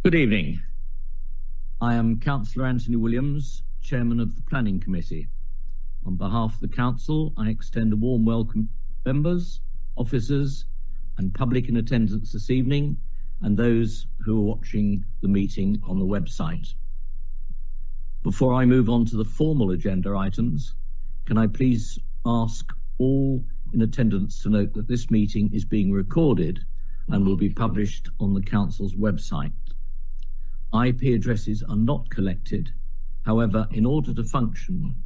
Good evening. I am Councillor Anthony Williams, Chairman of the Planning Committee. On behalf of the Council, I extend a warm welcome to members, officers and public in attendance this evening, and those who are watching the meeting on the website. Before I move on to the formal agenda items, can I please ask all in attendance to note that this meeting is being recorded and will be published on the Council's website. IP addresses are not collected. However, in order to function,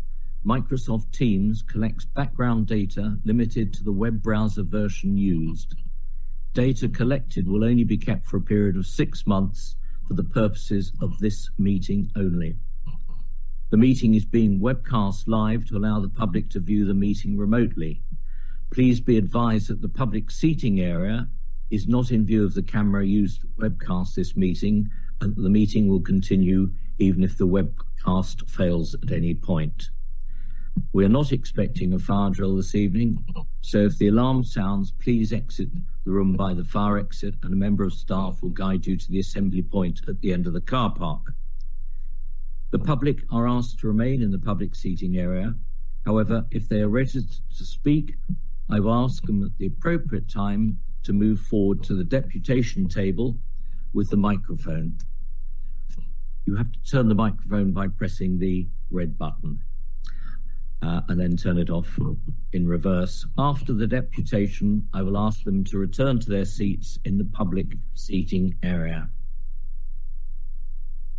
Microsoft Teams collects background data limited to the web browser version used. Data collected will only be kept for a period of 6 months for the purposes of this meeting only. The meeting is being webcast live to allow the public to view the meeting remotely. Please be advised that the public seating area is not in view of the camera used to webcast this meeting, and the meeting will continue even if the webcast fails at any point. We are not expecting a fire drill this evening, so if the alarm sounds, please exit the room by the fire exit and a member of staff will guide you to the assembly point at the end of the car park. The public are asked to remain in the public seating area. However, if they are registered to speak, I will ask them at the appropriate time to move forward to the deputation table with the microphone. You have to turn the microphone by pressing the red button and then turn it off in reverse. After the deputation, I will ask them to return to their seats in the public seating area.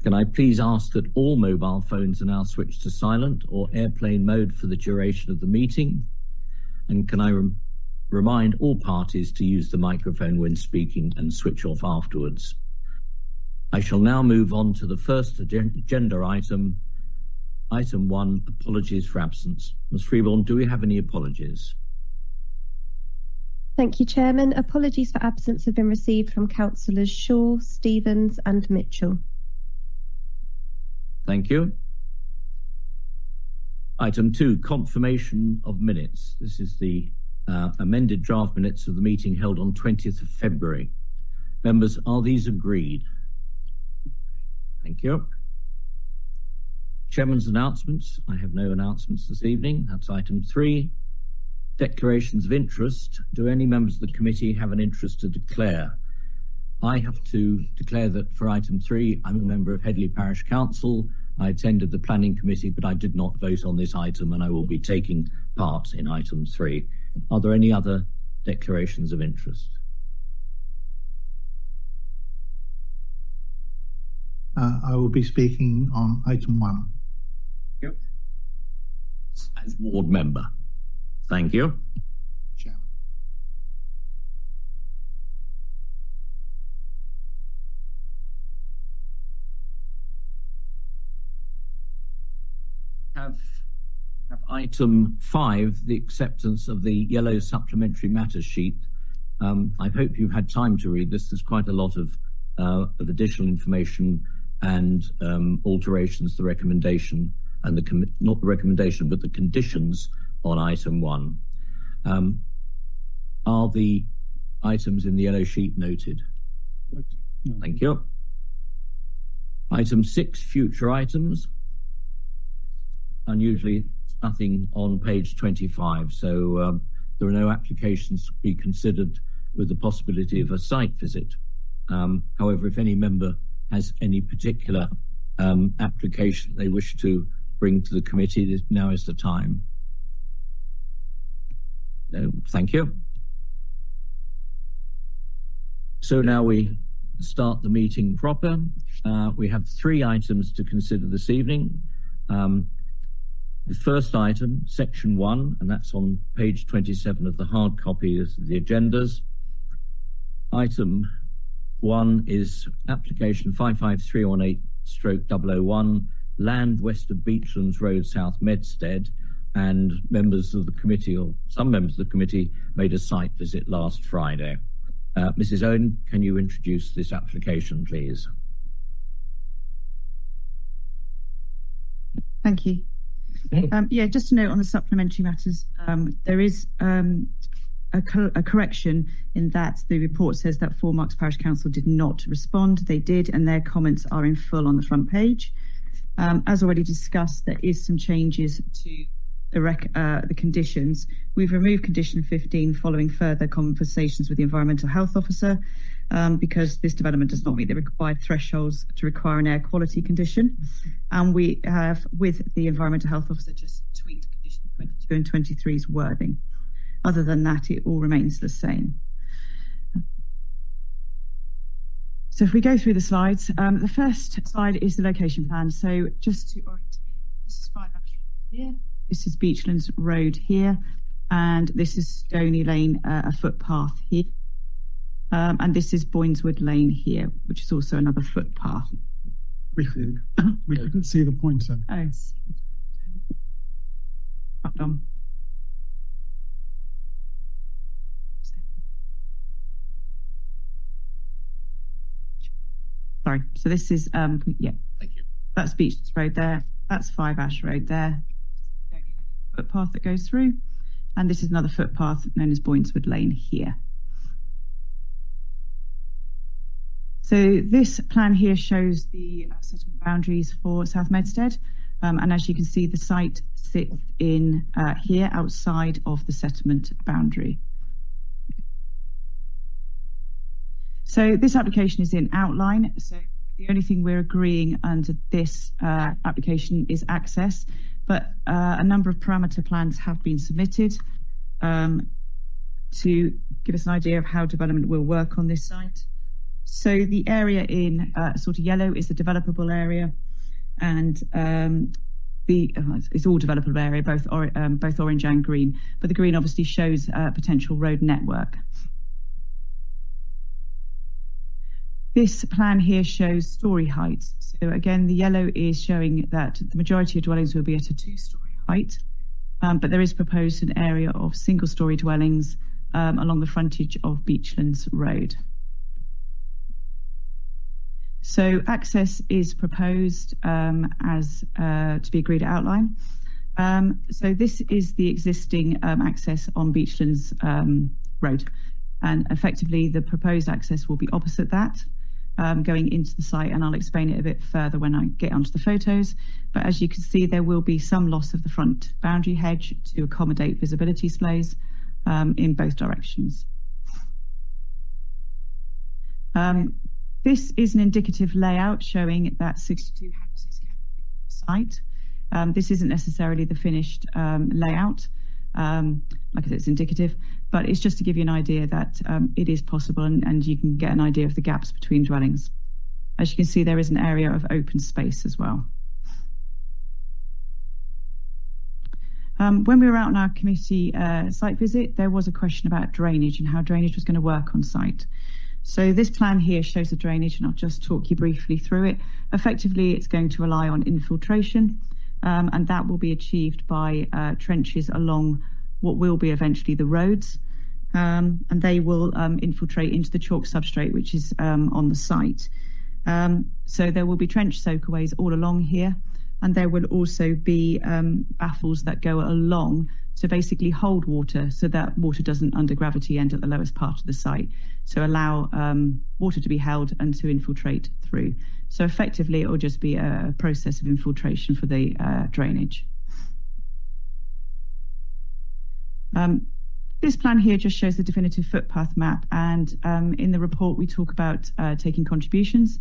Can I please ask that all mobile phones are now switched to silent or airplane mode for the duration of the meeting? And can I remind all parties to use the microphone when speaking and switch off afterwards? I shall now move on to the first agenda item, item 1, apologies for absence. Ms. Freeborn, do we have any apologies? Thank you, Chairman. Apologies for absence have been received from Councillors Shaw, Stevens and Mitchell. Thank you. Item 2, confirmation of minutes. This is the amended draft minutes of the meeting held on 20th of February. Members, are these agreed? Thank you. Chairman's announcements. I have no announcements this evening. That's item 3. Declarations of interest. Do any members of the committee have an interest to declare? I have to declare that for item 3, I'm a member of Headley Parish Council. I attended the planning committee, but I did not vote on this item and I will be taking part in item 3. Are there any other declarations of interest? I will be speaking on item 1. Yep. As ward member. Thank you. Chairman. Have item 5, the acceptance of the yellow supplementary matters sheet. I hope you've had time to read this. There's quite a lot of additional information and alterations to the recommendation and not the recommendation, but the conditions on item 1. Are the items in the yellow sheet noted? Thank you. Item 6, future items. Unusually, nothing on page 25, so there are no applications to be considered with the possibility of a site visit. However, if any member has any particular application they wish to bring to the committee, now is the time. No, thank you. So now we start the meeting proper. We have 3 items to consider this evening. The first item, section 1, and that's on page 27 of the hard copy of the agendas. Item 1 is application 55318/001, land west of Beachlands Road, South Medstead, and members of the committee, or some members of the committee, made a site visit last Friday. Mrs. Owen, can you introduce this application, please? Thank you. Yeah, just a note on the supplementary matters. There is a correction in that the report says that Four Marks Parish Council did not respond. They did, and their comments are in full on the front page. As already discussed, there is some changes to the conditions. We've removed condition 15 following further conversations with the environmental health officer because this development does not meet the required thresholds to require an air quality condition. And we have, with the environmental health officer, just tweaked condition 22 and 23's wording. Other than that, it all remains the same. So if we go through the slides, the first slide is the location plan. So just to orient, this is 5 Ash here, this is Beachlands Road here, and this is Stony Lane, a footpath here. And this is Boyneswood Lane here, which is also another footpath. We couldn't see the pointer. Oh, up on. Sorry, so this is, yeah. Thank you. That's Beachlands Road there. That's 5 Ash Road there. Footpath that goes through. And this is another footpath known as Boyneswood Lane here. So this plan here shows the settlement boundaries for South Medstead. And as you can see, the site sits in here outside of the settlement boundary. So this application is in outline. So the only thing we're agreeing under this application is access, but a number of parameter plans have been submitted to give us an idea of how development will work on this site. So the area in sort of yellow is the developable area, and it's all developable area, both orange and green, but the green obviously shows a potential road network. This plan here shows story heights. So again, the yellow is showing that the majority of dwellings will be at a 2-story height, but there is proposed an area of single-story dwellings along the frontage of Beachlands Road. So access is proposed as to be agreed at outline. So this is the existing access on Beachlands Road, and effectively the proposed access will be opposite that. Going into the site, and I'll explain it a bit further when I get onto the photos. But as you can see, there will be some loss of the front boundary hedge to accommodate visibility displays in both directions. This is an indicative layout showing that 62 houses can fit on the site. This isn't necessarily the finished layout. Like I said, it's indicative, but it's just to give you an idea that it is possible, and you can get an idea of the gaps between dwellings. As you can see, there is an area of open space as well. When we were out on our committee site visit, there was a question about drainage and how drainage was going to work on site. So this plan here shows the drainage, and I'll just talk you briefly through it. Effectively, it's going to rely on infiltration, and that will be achieved by trenches along what will be eventually the roads, and they will infiltrate into the chalk substrate which is on the site. So there will be trench soakaways all along here, and there will also be baffles that go along to basically hold water so that water doesn't under gravity end at the lowest part of the site, so allow water to be held and to infiltrate through. So effectively it will just be a process of infiltration for the drainage. This plan here just shows the definitive footpath map, and in the report we talk about taking contributions,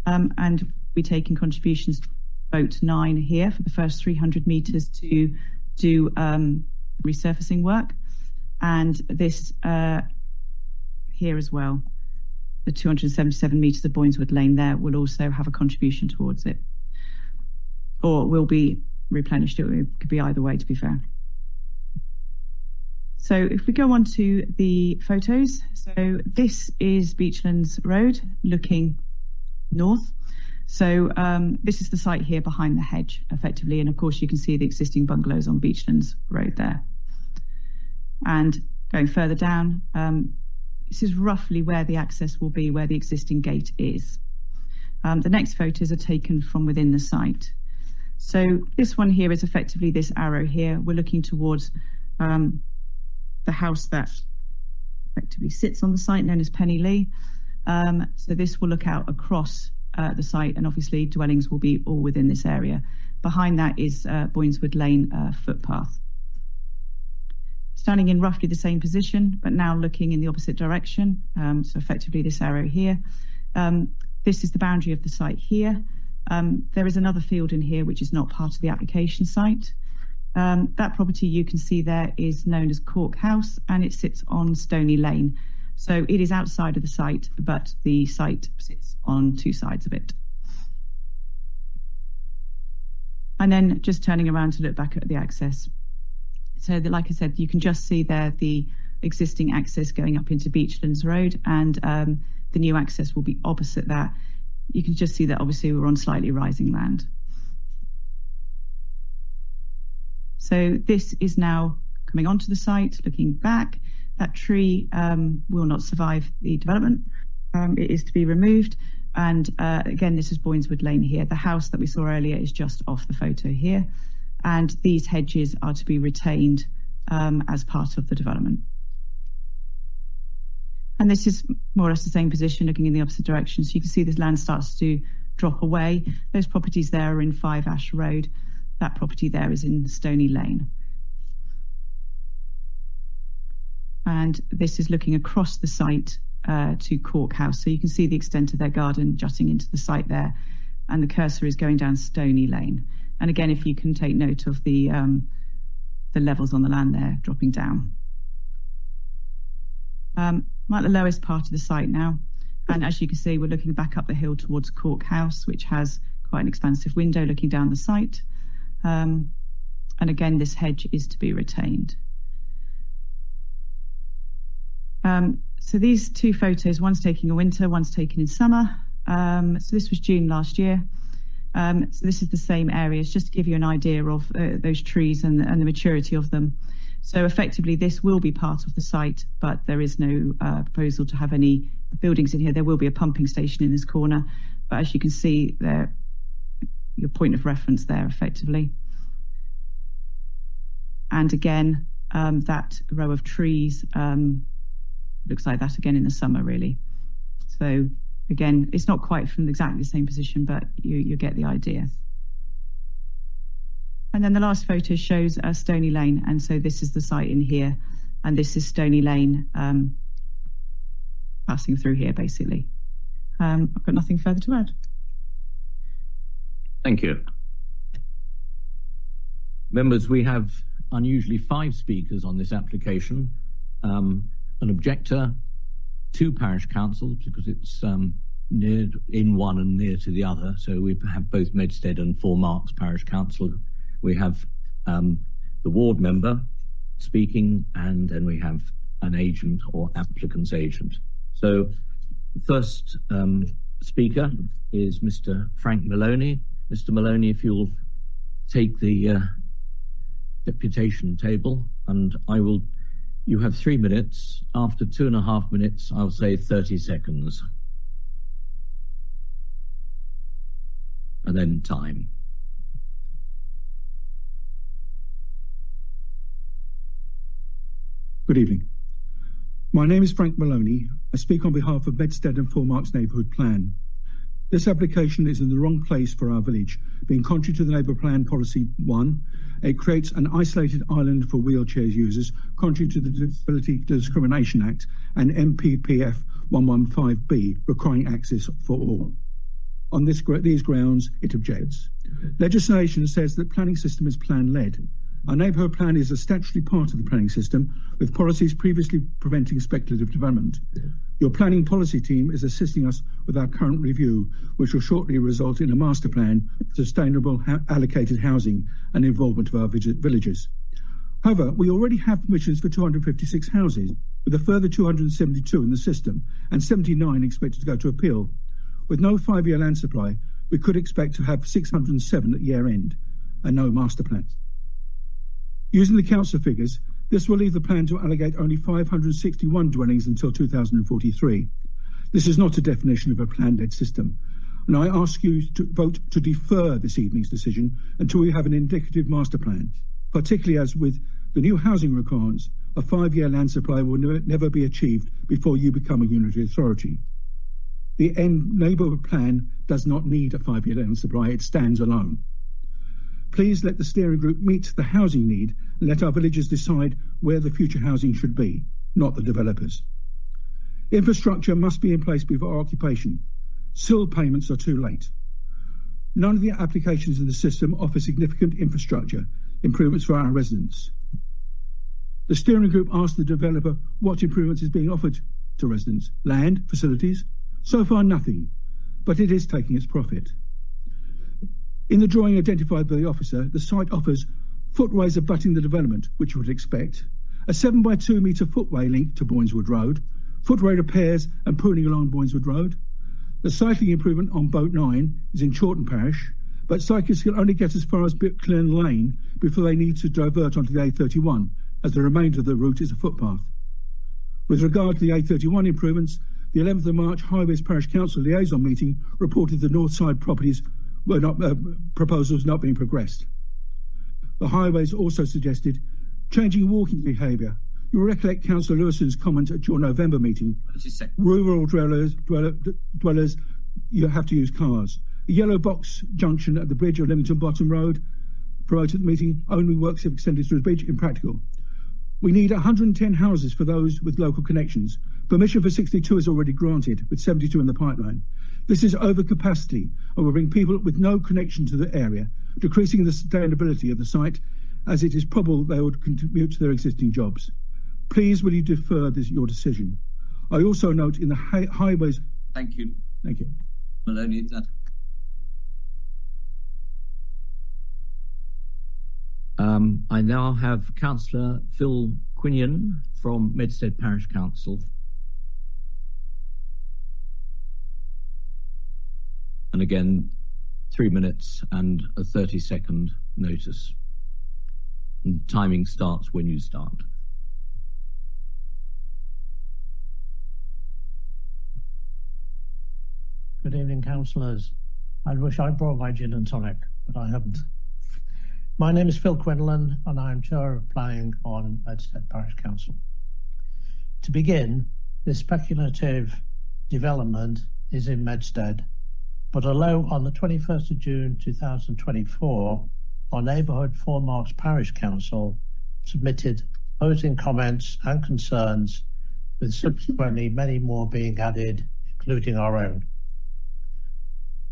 and we're taking contributions to boat 9 here for the first 300 metres to do resurfacing work, and this here as well, the 277 metres of Boyneswood Lane there will also have a contribution towards it, or will be replenished. It could be either way, to be fair. So if we go on to the photos, so this is Beachlands Road looking north. So this is the site here behind the hedge, effectively, and of course you can see the existing bungalows on Beachlands Road there. And going further down, this is roughly where the access will be, where the existing gate is. The next photos are taken from within the site. So this one here is effectively this arrow here. We're looking towards the house that effectively sits on the site, known as Penny Lee. So this will look out across the site, and obviously dwellings will be all within this area. Behind that is Boyneswood Lane footpath. Standing in roughly the same position, but now looking in the opposite direction. So effectively this arrow here. This is the boundary of the site here. There is another field in here which is not part of the application site. That property you can see there is known as Cork House, and it sits on Stony Lane. So it is outside of the site, but the site sits on two sides of it. And then just turning around to look back at the access. So like I said, you can just see there the existing access going up into Beachlands Road, and the new access will be opposite that. You can just see that obviously we're on slightly rising land. So this is now coming onto the site, looking back. That tree will not survive the development. It is to be removed. And again, this is Boyneswood Lane here. The house that we saw earlier is just off the photo here. And these hedges are to be retained as part of the development. And this is more or less the same position, looking in the opposite direction. So you can see this land starts to drop away. Those properties there are in 5 Ash Road. That property there is in Stony Lane. And this is looking across the site to Cork House. So you can see the extent of their garden jutting into the site there. And the cursor is going down Stony Lane. And again, if you can take note of the levels on the land there dropping down. I'm at the lowest part of the site now. And as you can see, we're looking back up the hill towards Cork House, which has quite an expansive window looking down the site. And again, this hedge is to be retained. So these two photos, one's taken in winter, one's taken in summer. So this was June last year. So this is the same areas, just to give you an idea of those trees and the maturity of them. So effectively, this will be part of the site, but there is no proposal to have any buildings in here. There will be a pumping station in this corner, but as you can see there, your point of reference there effectively. And again, that row of trees looks like that again in the summer, really. So again, it's not quite from exactly the same position, but you get the idea. And then the last photo shows Stony Lane, and so this is the site in here, and this is Stony Lane passing through here, basically. I've got nothing further to add. Thank you. Members, we have unusually 5 speakers on this application, an objector, 2 parish councils, because it's near in one and near to the other. So we have both Medstead and 4 Marks Parish Council. We have the ward member speaking, and then we have an agent or applicant's agent. So the first speaker is Mr. Frank Maloney. Mr. Maloney, if you'll take the deputation table, and you have 3 minutes. After 2.5 minutes, I'll say 30 seconds. And then time. Good evening. My name is Frank Maloney. I speak on behalf of Medstead and 4 Marks Neighbourhood Plan. This application is in the wrong place for our village, being contrary to the Neighbourhood Plan Policy 1. It creates an isolated island for wheelchair users, contrary to the Disability Discrimination Act and MPPF 115B, requiring access for all. On these grounds, it objects. Legislation says that planning system is plan-led. Our neighbourhood plan is a statutory part of the planning system, with policies previously preventing speculative development. Your planning policy team is assisting us with our current review, which will shortly result in a master plan for sustainable allocated housing and involvement of our villagers. However, we already have permissions for 256 houses, with a further 272 in the system and 79 expected to go to appeal. With no 5-year land supply, we could expect to have 607 at year end and no master plan. Using the council figures, this will leave the plan to allocate only 561 dwellings until 2043. This is not a definition of a plan-led system, and I ask you to vote to defer this evening's decision until we have an indicative master plan, particularly as with the new housing requirements, a 5-year land supply will never be achieved before you become a unitary authority. The end neighbourhood plan does not need a 5-year land supply, it stands alone. Please let the steering group meet the housing need and let our villagers decide where the future housing should be, not the developers. Infrastructure must be in place before occupation. SIL payments are too late. None of the applications in the system offer significant infrastructure improvements for our residents. The steering group asked the developer what improvements is being offered to residents. Land, facilities? So far nothing, but it is taking its profit. In the drawing identified by the officer, the site offers footways abutting the development, which you would expect, a 7x2 metre footway link to Boyneswood Road, footway repairs and pruning along Boyneswood Road. The cycling improvement on Boat 9 is in Chawton Parish, but cyclists can only get as far as Bitclern Lane before they need to divert onto the A31, as the remainder of the route is a footpath. With regard to the A31 improvements, the 11th of March Highways Parish Council liaison meeting reported the north side properties were not proposals not being progressed. The Highways also suggested changing walking behaviour. You'll recollect Councillor Lewison's comment at your November meeting. Rural dwellers, you have to use cars. A yellow box junction at the bridge of Leamington Bottom Road, promoted at the meeting, only works if extended through the bridge, impractical. We need 110 houses for those with local connections. Permission for 62 is already granted, with 72 in the pipeline. This is overcapacity and will bring people with no connection to the area, decreasing the sustainability of the site, as it is probable they would contribute to their existing jobs. Please will you defer your decision? I also note in the highways... Thank you. Thank you. Maloney, that. I now have Councillor Phil Quinion from Medstead Parish Council. And again, 3 minutes and a 30-second notice. And timing starts when you start. Good evening, councillors. I wish I brought my gin and tonic, but I haven't. My name is Phil Quinlan, and I am Chair of Planning on Medstead Parish Council. To begin, this speculative development is in Medstead, but although on the 21st of June 2024, our neighbourhood Four Marks Parish Council submitted opposing comments and concerns, with subsequently many more being added, including our own.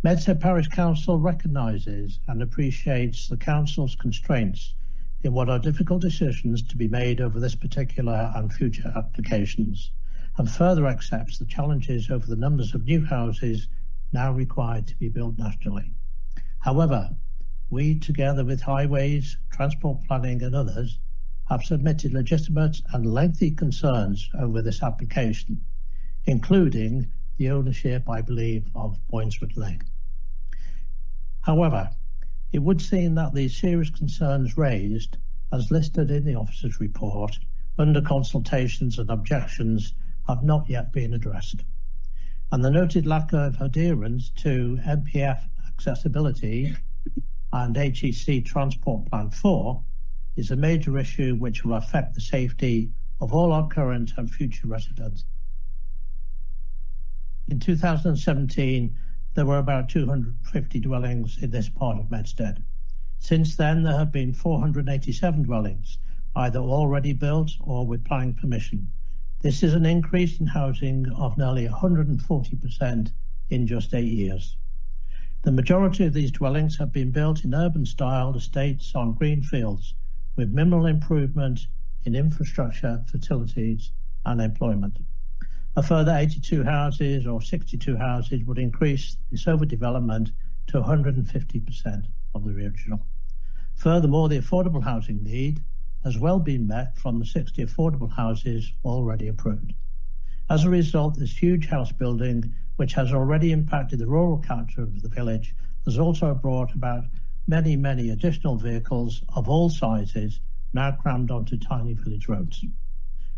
Medstead Parish Council recognises and appreciates the Council's constraints in what are difficult decisions to be made over this particular and future applications, and further accepts the challenges over the numbers of new houses now required to be built nationally. However, we, together with Highways, Transport Planning and others, have submitted legitimate and lengthy concerns over this application, including the ownership, I believe, of Boyneswood Lane. However, it would seem that these serious concerns raised, as listed in the officer's report, under consultations and objections, have not yet been addressed. And the noted lack of adherence to MPF accessibility and HEC Transport Plan 4 is a major issue which will affect the safety of all our current and future residents. In 2017, there were about 250 dwellings in this part of Medstead. Since then, there have been 487 dwellings, either already built or with planning permission. This is an increase in housing of nearly 140% in just 8 years. The majority of these dwellings have been built in urban-style estates on green fields, with minimal improvement in infrastructure, facilities and employment. A further 82 houses or 62 houses would increase this overdevelopment to 150% of the original. Furthermore, the affordable housing need has well been met from the 60 affordable houses already approved. As a result, this huge house building, which has already impacted the rural character of the village, has also brought about many, many additional vehicles of all sizes now crammed onto tiny village roads.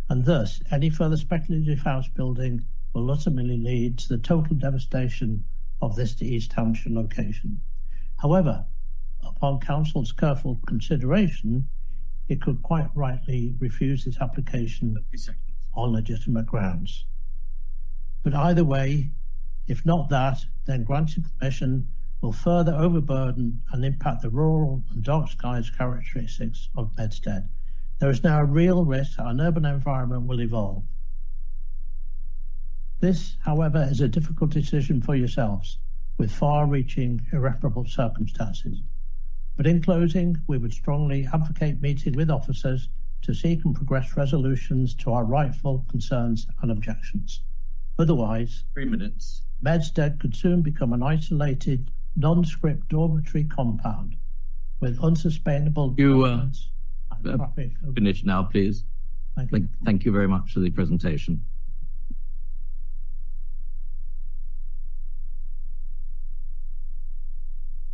And thus, any further speculative house building will ultimately lead to the total devastation of this East Hampshire location. However, upon Council's careful consideration, it could quite rightly refuse this application on legitimate grounds. But either way, if not that, then granting permission will further overburden and impact the rural and dark skies characteristics of Medstead. There is now a real risk that an urban environment will evolve. This, however, is a difficult decision for yourselves, with far-reaching irreparable circumstances. But in closing, we would strongly advocate meeting with officers to seek and progress resolutions to our rightful concerns and objections. Otherwise, 3 minutes. Medstead could soon become an isolated, nondescript dormitory compound with unsustainable developments and traffic. Finish now, please. Thank you very much for the presentation.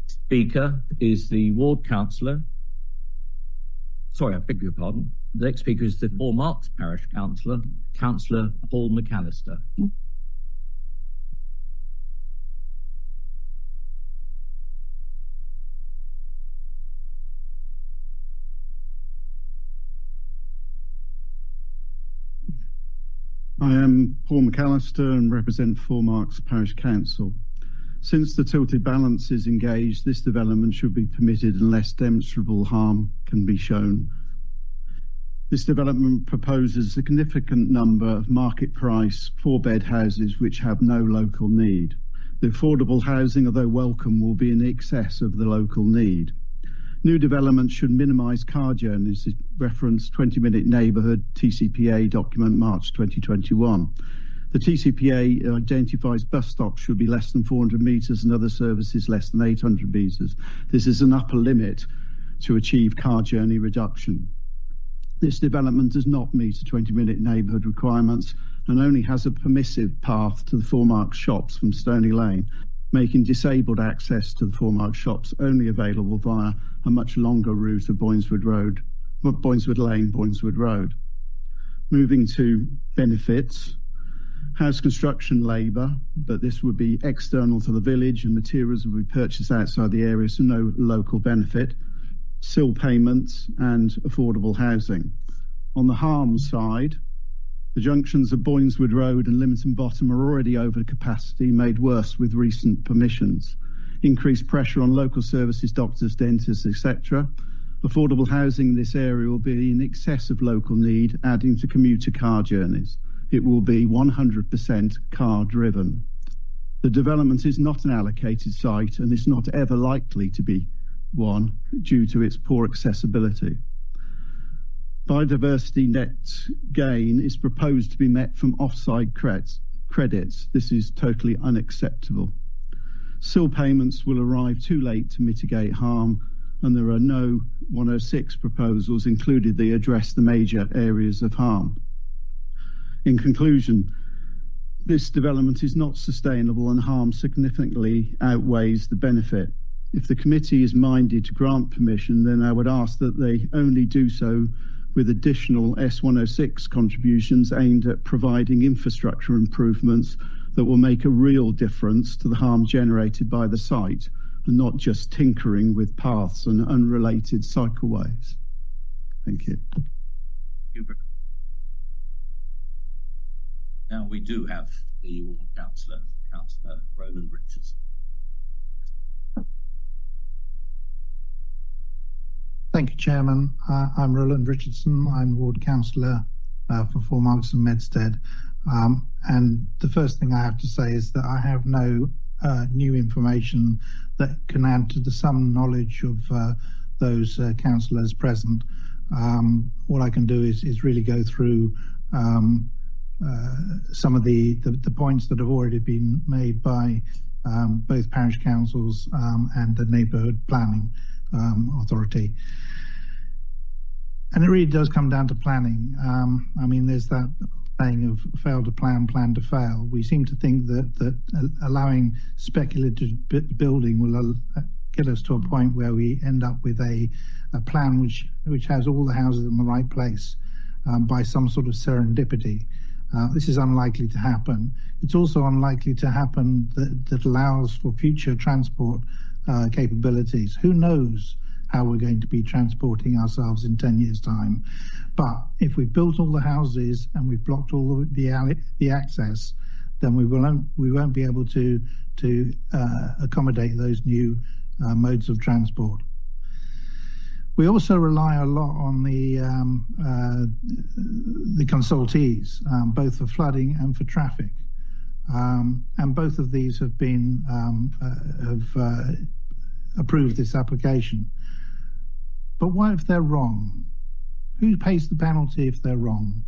Speaker is the ward councillor. Sorry, I beg your pardon. The next speaker is the Four Marks Parish Councillor, Councillor Paul McAllister. I am Paul McAllister and represent Four Marks Parish Council. Since the tilted balance is engaged, this development should be permitted unless demonstrable harm can be shown. This development proposes a significant number of market price 4-bed houses which have no local need. The affordable housing, although welcome, will be in excess of the local need. New developments should minimise car journeys, reference 20-minute neighbourhood TCPA document March 2021. The TCPA identifies bus stops should be less than 400 metres and other services less than 800 metres. This is an upper limit to achieve car journey reduction. This development does not meet a 20-minute neighbourhood requirements and only has a permissive path to the Four Marks shops from Stony Lane, making disabled access to the Four Marks shops only available via a much longer route of Boyneswood Lane, Boyneswood Road. Moving to benefits. House construction labour, but this would be external to the village and materials would be purchased outside the area, so no local benefit. SIL payments and affordable housing. On the harm side, the junctions of Boyneswood Road and Lymington Bottom are already over capacity, made worse with recent permissions. Increased pressure on local services, doctors, dentists, etc. Affordable housing in this area will be in excess of local need, adding to commuter car journeys. It will be 100% car driven. The development is not an allocated site and is not ever likely to be one due to its poor accessibility. Biodiversity net gain is proposed to be met from offside credits. This is totally unacceptable. SIL payments will arrive too late to mitigate harm, and there are no 106 proposals included that address the major areas of harm. In conclusion, this development is not sustainable and harm significantly outweighs the benefit. If the committee is minded to grant permission, then I would ask that they only do so with additional S106 contributions aimed at providing infrastructure improvements that will make a real difference to the harm generated by the site, and not just tinkering with paths and unrelated cycleways. Thank you. Now we do have the ward councillor, Councillor Roland Richardson. Thank you, Chairman. I'm Roland Richardson. I'm ward councillor for Four Marks and Medstead. And the first thing I have to say is that I have no new information that can add to the sum knowledge of those councillors present. All I can do is really go through some of the points that have already been made by both parish councils and the neighbourhood planning authority. And it really does come down to planning. I mean, there's that saying of fail to plan, plan to fail. We seem to think that allowing speculative building will get us to a point where we end up with a plan which has all the houses in the right place by some sort of serendipity. This is unlikely to happen. It's also unlikely to happen that allows for future transport capabilities. Who knows how we're going to be transporting ourselves in 10 years' time. But if we've built all the houses and we've blocked all the access, then we won't be able to accommodate those new modes of transport. We also rely a lot on the consultees, both for flooding and for traffic, and both of these have been approved this application. But what if they're wrong? Who pays the penalty if they're wrong?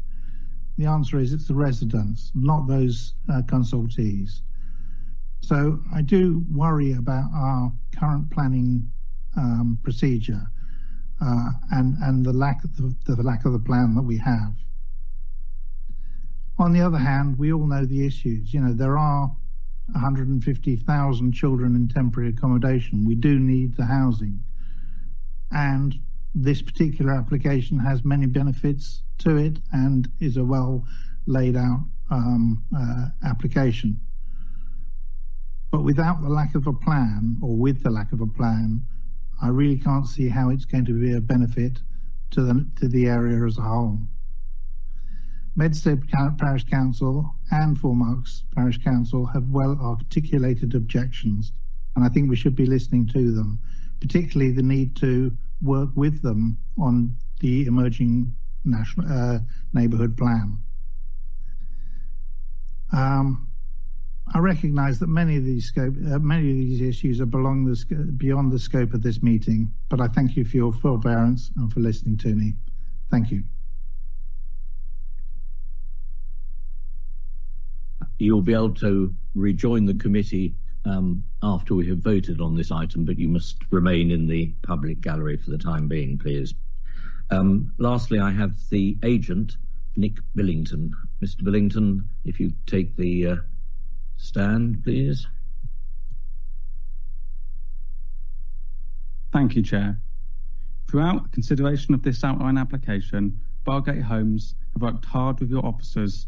The answer is it's the residents, not those consultees. So I do worry about our current planning procedure and the lack of the plan that we have. On the other hand, we all know the issues. You know, there are 150,000 children in temporary accommodation. We do need the housing, and this particular application has many benefits to it and is a well laid out application. But without the lack of a plan, or with the lack of a plan, I really can't see how it's going to be a benefit to the area as a whole. Medstead Parish Council and Four Marks Parish Council have well articulated objections, and I think we should be listening to them, particularly the need to work with them on the emerging national neighbourhood plan. I recognise that many of these issues are beyond the scope of this meeting, but I thank you for your forbearance and for listening to me. Thank you. You'll be able to rejoin the committee after we have voted on this item, but you must remain in the public gallery for the time being, please. Lastly, I have the agent, Nick Billington. Mr. Billington, if you take the stand, please. Thank you, Chair. Throughout the consideration of this outline application, Bargate Homes have worked hard with your officers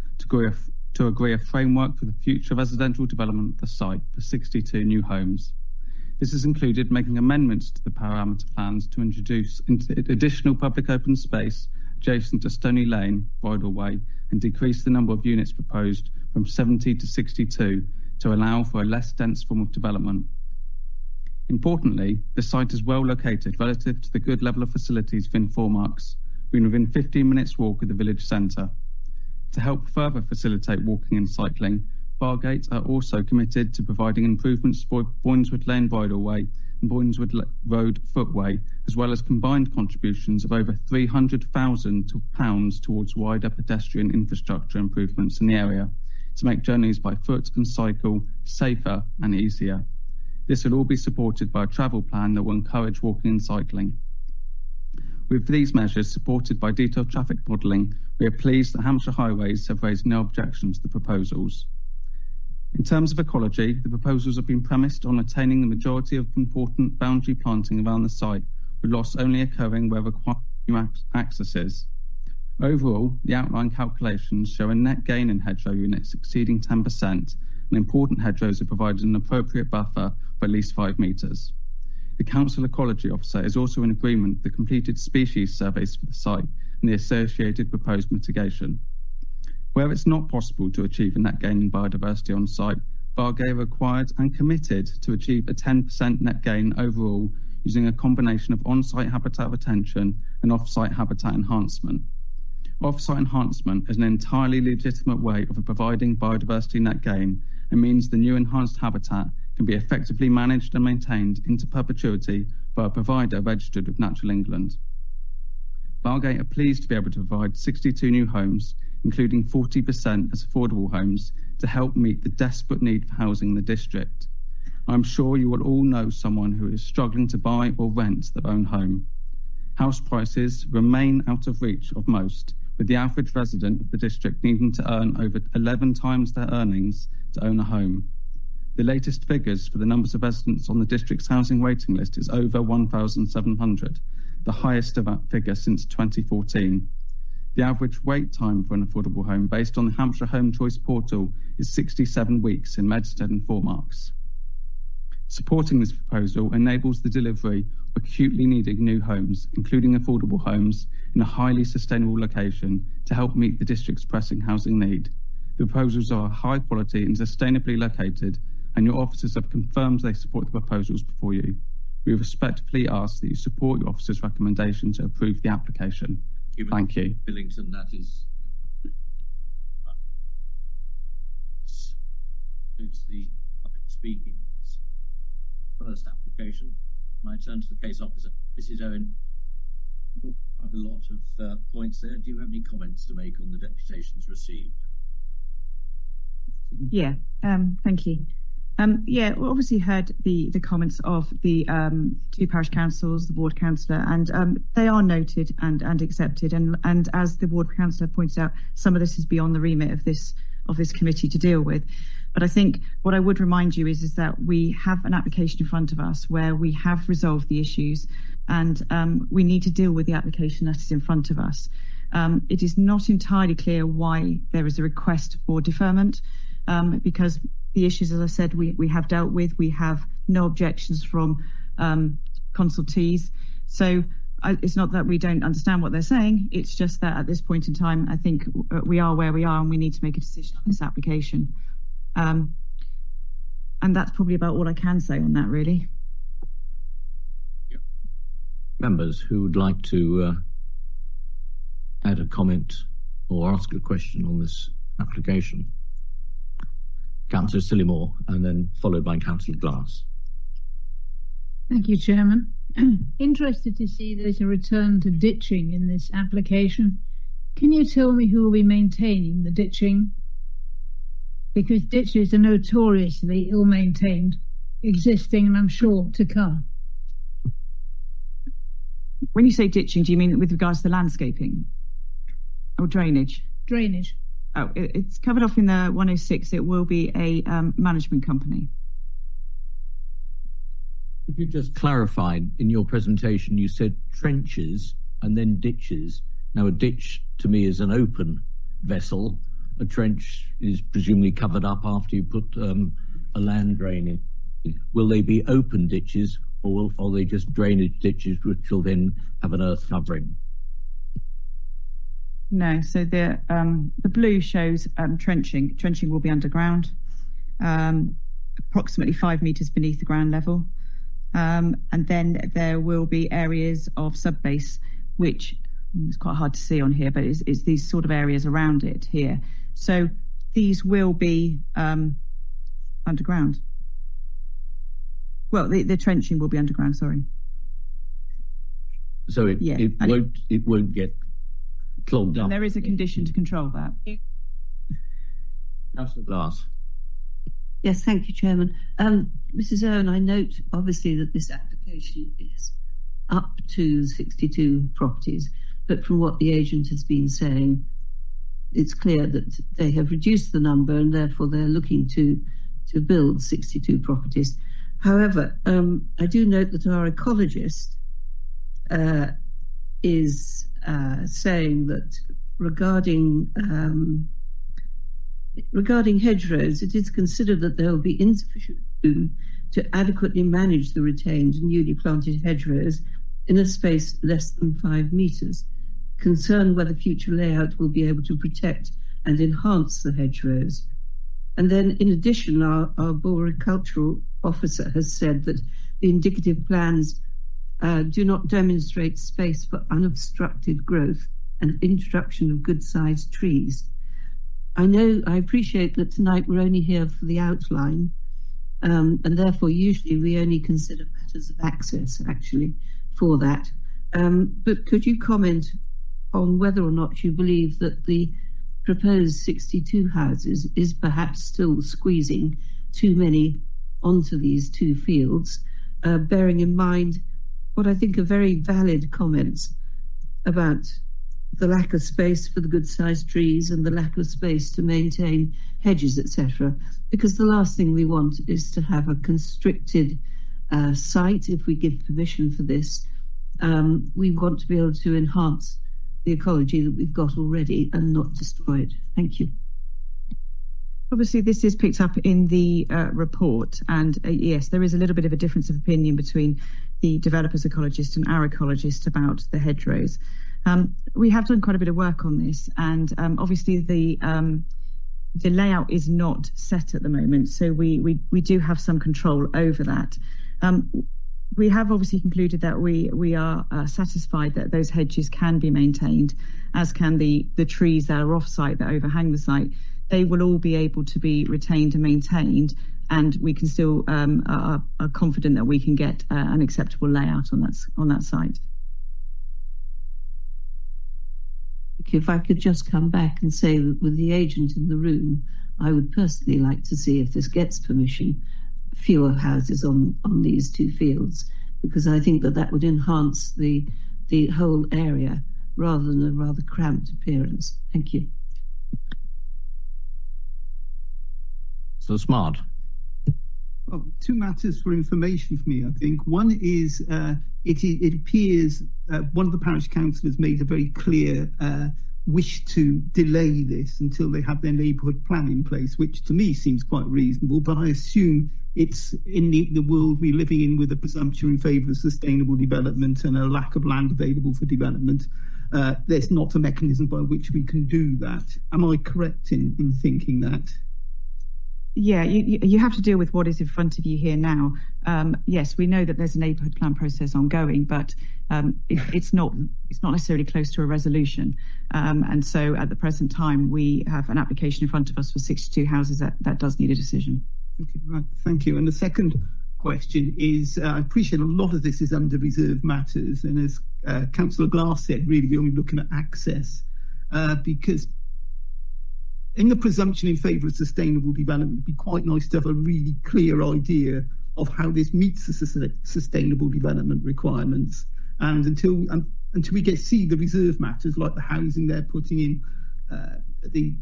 to agree a framework for the future residential development of the site for 62 new homes. This has included making amendments to the parameter plans to introduce additional public open space adjacent to Stony Lane, Bridleway, and decrease the number of units proposed from 70 to 62 to allow for a less dense form of development. Importantly, the site is well located relative to the good level of facilities within Four Marks, being within 15 minutes walk of the village centre. To help further facilitate walking and cycling, Bargate are also committed to providing improvements for Boyneswood Lane Bridleway and Boyneswood Road Footway, as well as combined contributions of over £300,000 towards wider pedestrian infrastructure improvements in the area to make journeys by foot and cycle safer and easier. This will all be supported by a travel plan that will encourage walking and cycling. With these measures supported by detailed traffic modelling, we are pleased that Hampshire Highways have raised no objection to the proposals. In terms of ecology, the proposals have been premised on attaining the majority of important boundary planting around the site, with loss only occurring where required new accesses. Overall, the outline calculations show a net gain in hedgerow units exceeding 10%, and important hedgerows are provided an appropriate buffer of at least 5 metres. The Council Ecology Officer is also in agreement with the completed species surveys for the site and the associated proposed mitigation. Where it's not possible to achieve a net gain in biodiversity on site, Bargate are required and committed to achieve a 10% net gain overall using a combination of on-site habitat retention and off-site habitat enhancement. Off-site enhancement is an entirely legitimate way of providing biodiversity net gain and means the new enhanced habitat can be effectively managed and maintained into perpetuity by a provider registered with Natural England. Bargate are pleased to be able to provide 62 new homes, including 40% as affordable homes, to help meet the desperate need for housing in the district. I'm sure you will all know someone who is struggling to buy or rent their own home. House prices remain out of reach of most, with the average resident of the district needing to earn over 11 times their earnings to own a home. The latest figures for the numbers of residents on the district's housing waiting list is over 1,700, the highest of that figure since 2014. The average wait time for an affordable home based on the Hampshire Home Choice portal is 67 weeks in Medstead and Four Marks. Supporting this proposal enables the delivery of acutely needed new homes, including affordable homes, in a highly sustainable location to help meet the district's pressing housing need. The proposals are high quality and sustainably located, and your officers have confirmed they support the proposals before you. We respectfully ask that you support your officer's recommendation to approve the application. Thank you. Billington, that is the public speaking first application, and I turn to the case officer. Mrs. Owen, quite a lot of points there. Do you have any comments to make on the deputations received? Yeah, thank you. Yeah, we obviously heard the comments of the two parish councils, the ward councillor, and they are noted and accepted. And as the ward councillor pointed out, some of this is beyond the remit of this committee to deal with. But I think what I would remind you is that we have an application in front of us where we have resolved the issues, and we need to deal with the application that is in front of us. It is not entirely clear why there is a request for deferment, because the issues, as I said, we have dealt with. We have no objections from consultees. So it's not that we don't understand what they're saying. It's just that at this point in time, I think we are where we are and we need to make a decision on this application. And that's probably about all I can say on that, really. Members who would like to add a comment or ask a question on this application? Councillor Sillimore, and then followed by Councillor Glass. Thank you, Chairman. Interested to see there's a return to ditching in this application. Can you tell me who will be maintaining the ditching? Because ditches are notoriously ill-maintained, existing and I'm sure to come. When you say ditching, do you mean with regards to the landscaping or drainage? Drainage. Oh, it's covered off in the 106. It will be a management company. If you just clarified in your presentation, you said trenches and then ditches. Now, a ditch to me is an open vessel. A trench is presumably covered up after you put a land drain in. Will they be open ditches, or are they just drainage ditches which will then have an earth covering? No, so the blue shows trenching. Trenching will be underground, approximately 5 meters beneath the ground level. And then there will be areas of subbase, which it's quite hard to see on here, but it's these sort of areas around it here. So these will be underground. Well, the trenching will be underground, sorry. So it won't get clogged up. There is a condition to control that. Councillor Glass. Yes, thank you, Chairman. Mrs. Owen, I note obviously that this application is up to 62 properties, but from what the agent has been saying, it's clear that they have reduced the number and therefore they're looking to build 62 properties. However, I do note that our ecologist is saying that regarding hedgerows, it is considered that there will be insufficient room to adequately manage the retained and newly planted hedgerows in a space less than 5 meters. Concerned whether future layout will be able to protect and enhance the hedgerows. And then in addition, our arboricultural officer has said that the indicative plans do not demonstrate space for unobstructed growth and introduction of good-sized trees. I appreciate that tonight we're only here for the outline, and therefore usually we only consider matters of access actually for that. But could you comment on whether or not you believe that the proposed 62 houses is perhaps still squeezing too many onto these 2 fields, bearing in mind what I think are very valid comments about the lack of space for the good-sized trees and the lack of space to maintain hedges, etc. Because the last thing we want is to have a constricted site if we give permission for this. We want to be able to enhance the ecology that we've got already and not destroy it. Thank you. Obviously, this is picked up in the report, and yes, there is a little bit of a difference of opinion between the developers ecologist and our ecologist about the hedgerows. We have done quite a bit of work on this, and obviously the layout is not set at the moment, so we do have some control over that. We have obviously concluded that we are satisfied that those hedges can be maintained, as can the trees that are off-site that overhang the site. They will all be able to be retained and maintained, and we can still are confident that we can get an acceptable layout on that site. If I could just come back and say that with the agent in the room, I would personally like to see, if this gets permission, fewer houses on these two fields, because I think that would enhance the whole area rather than a rather cramped appearance. Thank you. So Smart. Well, two matters for information for me, I think. One is it appears one of the parish councillors made a very clear wish to delay this until they have their neighbourhood plan in place, which to me seems quite reasonable, but I assume it's in the world we're living in, with a presumption in favour of sustainable development and a lack of land available for development. There's not a mechanism by which we can do that. Am I correct in thinking that? Yeah, you have to deal with what is in front of you here now. Yes, we know that there's a neighbourhood plan process ongoing, but it's not necessarily close to a resolution. And so at the present time, we have an application in front of us for 62 houses that does need a decision. Okay, right, thank you. And the second question is, I appreciate a lot of this is under reserved matters, and as Councillor Glass said, really we're only looking at access, because in the presumption in favour of sustainable development, it'd be quite nice to have a really clear idea of how this meets the sustainable development requirements. And until we see the reserve matters, like the housing they're putting in, the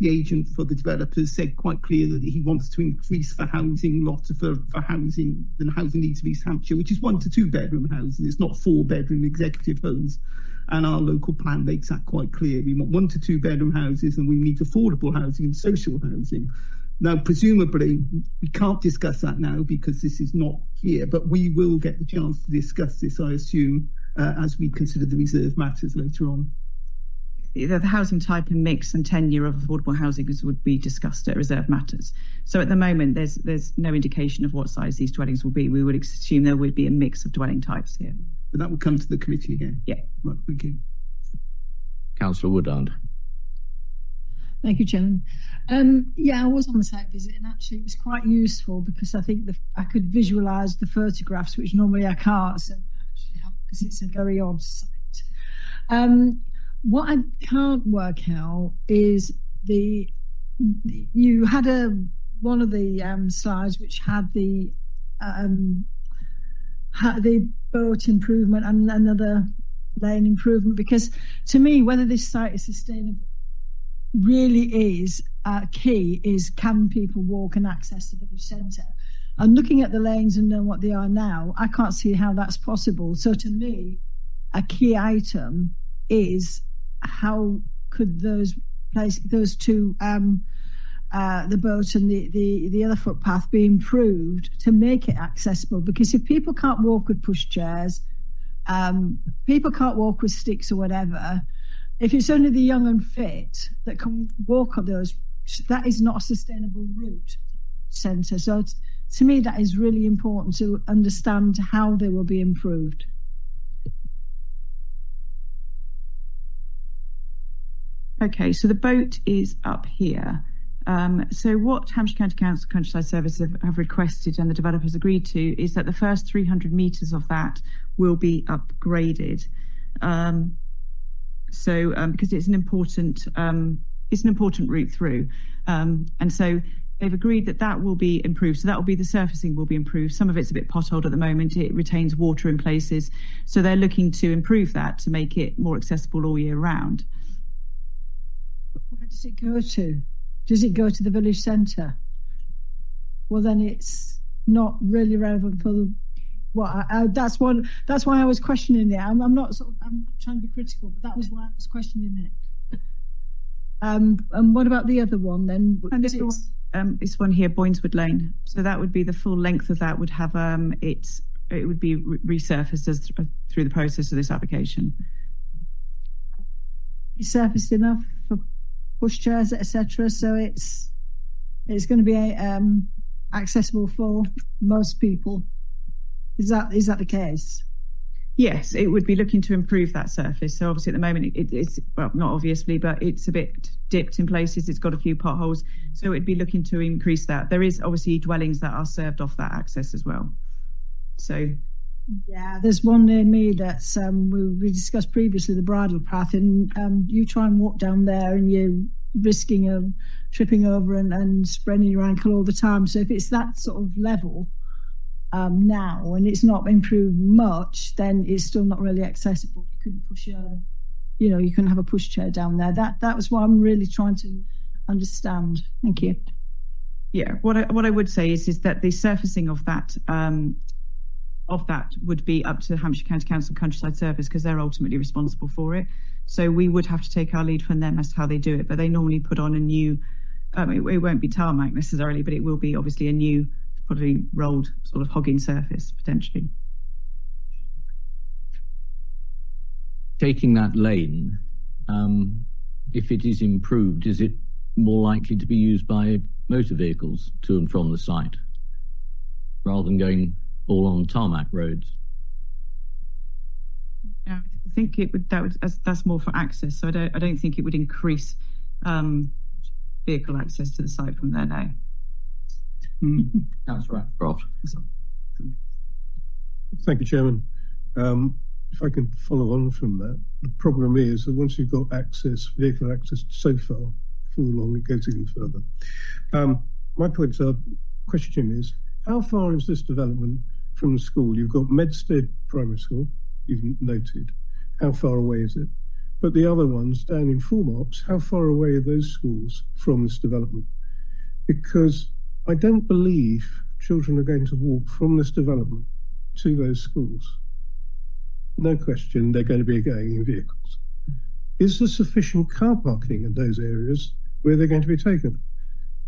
agent for the developers said quite clear that he wants to increase the housing lot for housing, the housing needs of East Hampshire, which is 1 to 2 bedroom houses. It's not 4 bedroom executive homes. And our local plan makes that quite clear. We want 1 to 2 bedroom houses, and we need affordable housing and social housing. Now, presumably, we can't discuss that now because this is not here, but we will get the chance to discuss this, I assume, as we consider the reserve matters later on. The housing type and mix and tenure of affordable housing would be discussed at reserve matters. So at the moment, there's no indication of what size these dwellings will be. We would assume there would be a mix of dwelling types here. But that will come to the committee again? Yeah. Right, thank you. Councillor Woodard. Thank you, Chairman. Yeah, I was on the site visit, and actually it was quite useful because I think I could visualise the photographs, which normally I can't, so actually help because it's a very odd site. What I can't work out is you had one of the slides which had the boat improvement and another lane improvement, because to me, whether this site is sustainable really is key is, can people walk and access the village centre? And looking at the lanes and knowing what they are now, I can't see how that's possible. So to me, a key item is how could those two, the boat and the other footpath, be improved to make it accessible? Because if people can't walk with pushchairs, people can't walk with sticks or whatever, if it's only the young and fit that can walk on those, that is not a sustainable route centre. So to me, that is really important to understand how they will be improved. Okay, so the boat is up here. So what Hampshire County Council Countryside Services have requested and the developers agreed to is that the first 300 metres of that will be upgraded. Because it's an important route through, and so they've agreed that will be improved. So that will be, the surfacing will be improved. Some of it's a bit potholed at the moment. It retains water in places, so they're looking to improve that to make it more accessible all year round. Where does it go to? Does it go to the village centre? Well, then it's not really relevant for the. That's why I was questioning it. I'm not trying to be critical, but that was why I was questioning it. And what about the other one then? And this one here, Boyneswood Lane. So that would be the full length of that would have it would be resurfaced as through the process of this application. Resurfaced enough for pushchairs, etc. So it's going to be accessible for most people. Is that the case? Yes, it would be looking to improve that surface. So obviously at the moment it's, well, not obviously, but it's a bit dipped in places. It's got a few potholes. So it'd be looking to increase that. There is obviously dwellings that are served off that access as well. So yeah, there's one near me that's we discussed previously, the bridle path, and you try and walk down there and you're risking tripping over and spraining your ankle all the time. So if it's that sort of level now and it's not improved much, then it's still not really accessible. You couldn't push you couldn't have a pushchair down there. That was what I'm really trying to understand. Thank you. Yeah, what I would say is that the surfacing of that would be up to Hampshire County Council Countryside Service, because they're ultimately responsible for it. So we would have to take our lead from them as to how they do it. But they normally put on a new, it won't be tarmac necessarily, but it will be obviously a new, probably rolled sort of hogging surface potentially. Taking that lane, if it is improved, is it more likely to be used by motor vehicles to and from the site rather than going all on tarmac roads? Yeah, I think it would. That's more for access. So I don't think it would increase vehicle access to the site from there now. That's right, Rob. Thank you, Chairman. If I can follow on from that, the problem is that once you've got access, vehicle access so far, before long it goes even further. My question is, how far is this development from the school? You've got Medstead Primary School, you've noted. How far away is it? But the other ones down in Four Marks, how far away are those schools from this development? Because I don't believe children are going to walk from this development to those schools. No question, they're going to be going in vehicles. Is there sufficient car parking in those areas where they're going to be taken?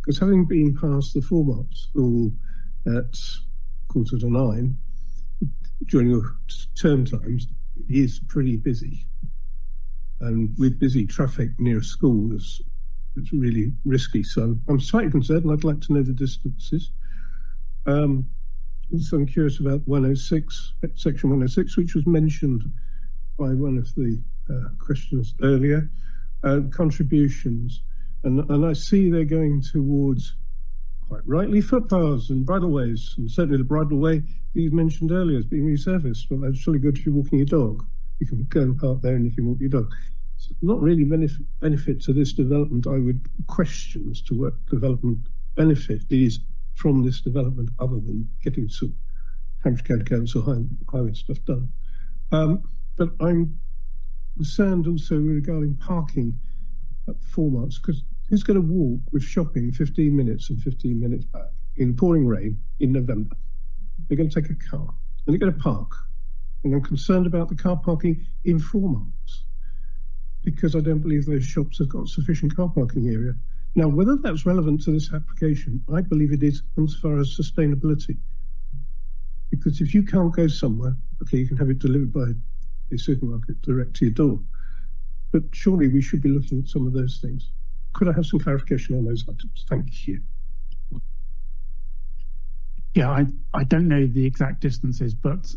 Because having been past the Four Marks School at 8:45 during the term times, it is pretty busy. And with busy traffic near a school, it's really risky. So I'm slightly concerned, and I'd like to know the distances. Also, I'm curious about 106, section 106, which was mentioned by one of the questions earlier, contributions. And I see they're going towards, quite rightly, footpaths and bridleways, and certainly the bridleway you mentioned earlier is being resurfaced, but that's really good if you're walking your dog. You can go and park there and you can walk your dog. It's not really benefit to this development. I would question as to what development benefit is from this development other than getting some Hampshire County Council highway stuff done. But I'm concerned also regarding parking at Four Marks, because who's going to walk with shopping 15 minutes and 15 minutes back in pouring rain in November? They're going to take a car and they're going to park. And I'm concerned about the car parking in Four Marks, because I don't believe those shops have got sufficient car parking area. Now, whether that's relevant to this application, I believe it is as far as sustainability. Because if you can't go somewhere, okay, you can have it delivered by a supermarket direct to your door. But surely we should be looking at some of those things. Could I have some clarification on those items? Thank you. Yeah, I don't know the exact distances, but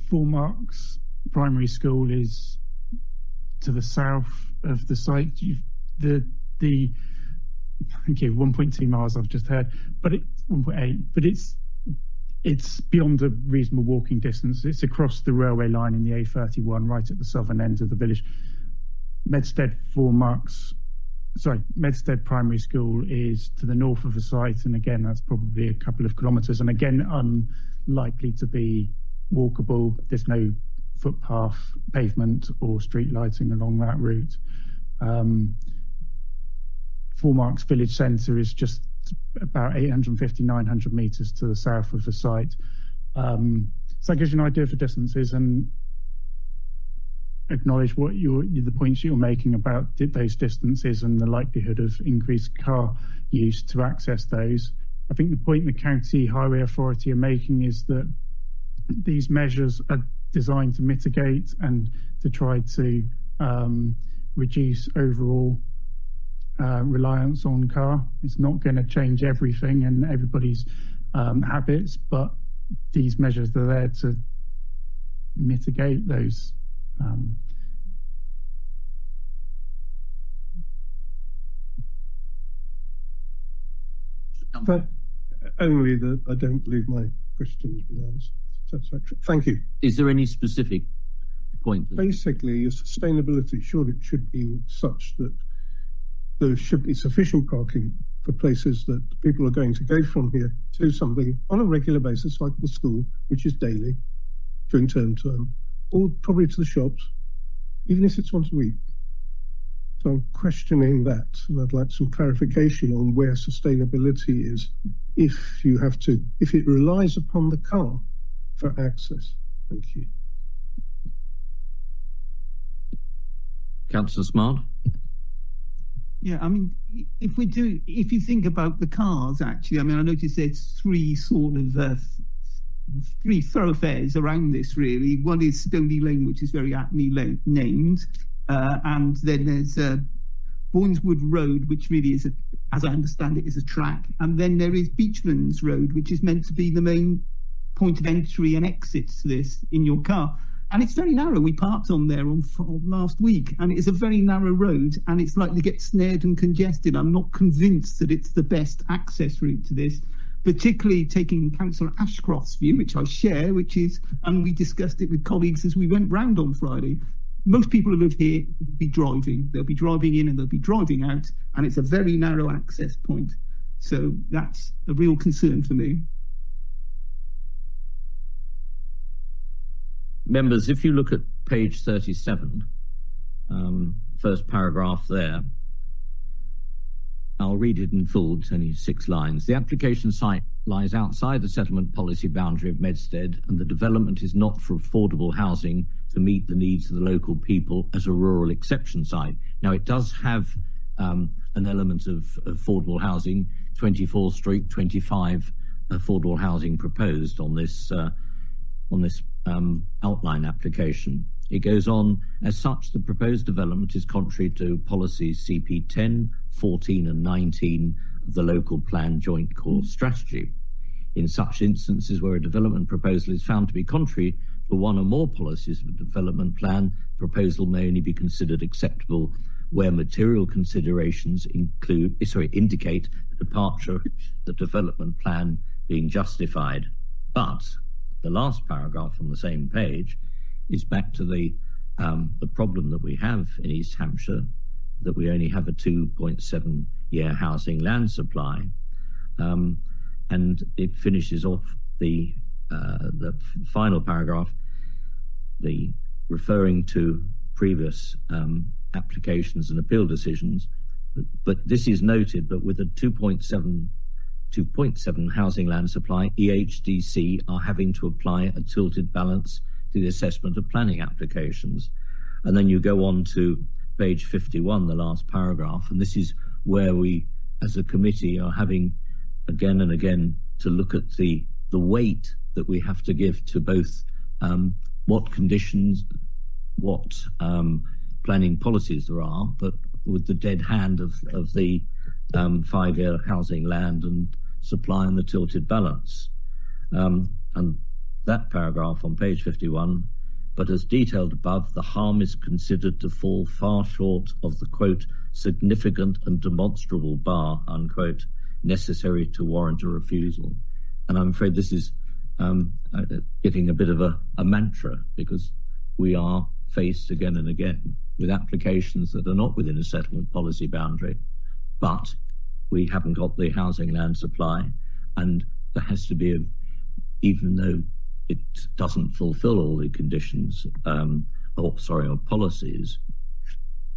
Four Marks Primary School is to the south of the site. The 1.2 miles I've just heard, but it's 1.8, but it's beyond a reasonable walking distance. It's across the railway line in the A31, right at the southern end of the village. Medstead Primary School is to the north of the site, and again, that's probably a couple of kilometres, and again, unlikely to be walkable. There's no footpath, pavement, or street lighting along that route. Four Marks Village Centre is just about 850, 900 metres to the south of the site. So that gives you an idea of the distances. And acknowledge what the points you're making about those distances and the likelihood of increased car use to access those. I think the point the County Highway Authority are making is that these measures are designed to mitigate and to try to reduce overall reliance on car. It's not going to change everything and everybody's habits, but these measures are there to mitigate those. But only that I don't believe my questions without satisfaction. Thank you. Is there any specific point? Basically, your sustainability surely should be such that there should be sufficient parking for places that people are going to go from here to something on a regular basis, like the school, which is daily during term, or probably to the shops, even if it's once a week. So I'm questioning that, and I'd like some clarification on where sustainability is if it relies upon the car for access. Thank you. Councillor Smart? Yeah, I mean, if you think about the cars, actually, I mean, I noticed there's three thoroughfares around this, really. One is Stony Lane, which is very aptly named, and then there's Bourneswood Road, which really is, as I understand it, is a track, and then there is Beachlands Road, which is meant to be the main point of entry and exit to this in your car. And it's very narrow. We parked on there on last week, and it is a very narrow road, and it's likely to get snared and congested. I'm not convinced that it's the best access route to this, particularly taking Councillor Ashcroft's view, which I share, which is, and we discussed it with colleagues as we went round on Friday, most people who live here will be driving. They'll be driving in and they'll be driving out, and it's a very narrow access point. So that's a real concern for me. Members, if you look at page 37, first paragraph there, I'll read it in full, it's only 6 lines. The application site lies outside the settlement policy boundary of Medstead, and the development is not for affordable housing to meet the needs of the local people as a rural exception site. Now, it does have an element of affordable housing, 24th Street, 25 affordable housing proposed on this outline application. It goes on, as such, the proposed development is contrary to policies CP 10, 14 and 19 of the local plan joint core strategy. In such instances where a development proposal is found to be contrary to one or more policies of a development plan, proposal may only be considered acceptable where material considerations indicate a departure from the development plan being justified. But the last paragraph on the same page is back to the problem that we have in East Hampshire, that we only have a 2.7 year housing land supply, and it finishes off the final paragraph, referring to previous applications and appeal decisions, but this is noted that with a 2.7 housing land supply, EHDC are having to apply a tilted balance to the assessment of planning applications. And then you go on to page 51, the last paragraph, and this is where we, as a committee, are having again and again to look at the weight that we have to give to both what conditions, what planning policies there are, but with the dead hand of the 5-year housing land and supply and the tilted balance. And that paragraph on page 51, but as detailed above, the harm is considered to fall far short of the, quote, significant and demonstrable bar, unquote, necessary to warrant a refusal. And I'm afraid this is getting a bit of a mantra, because we are faced again and again with applications that are not within a settlement policy boundary, but we haven't got the housing land supply, and there has to be, even though it doesn't fulfill all the conditions or policies,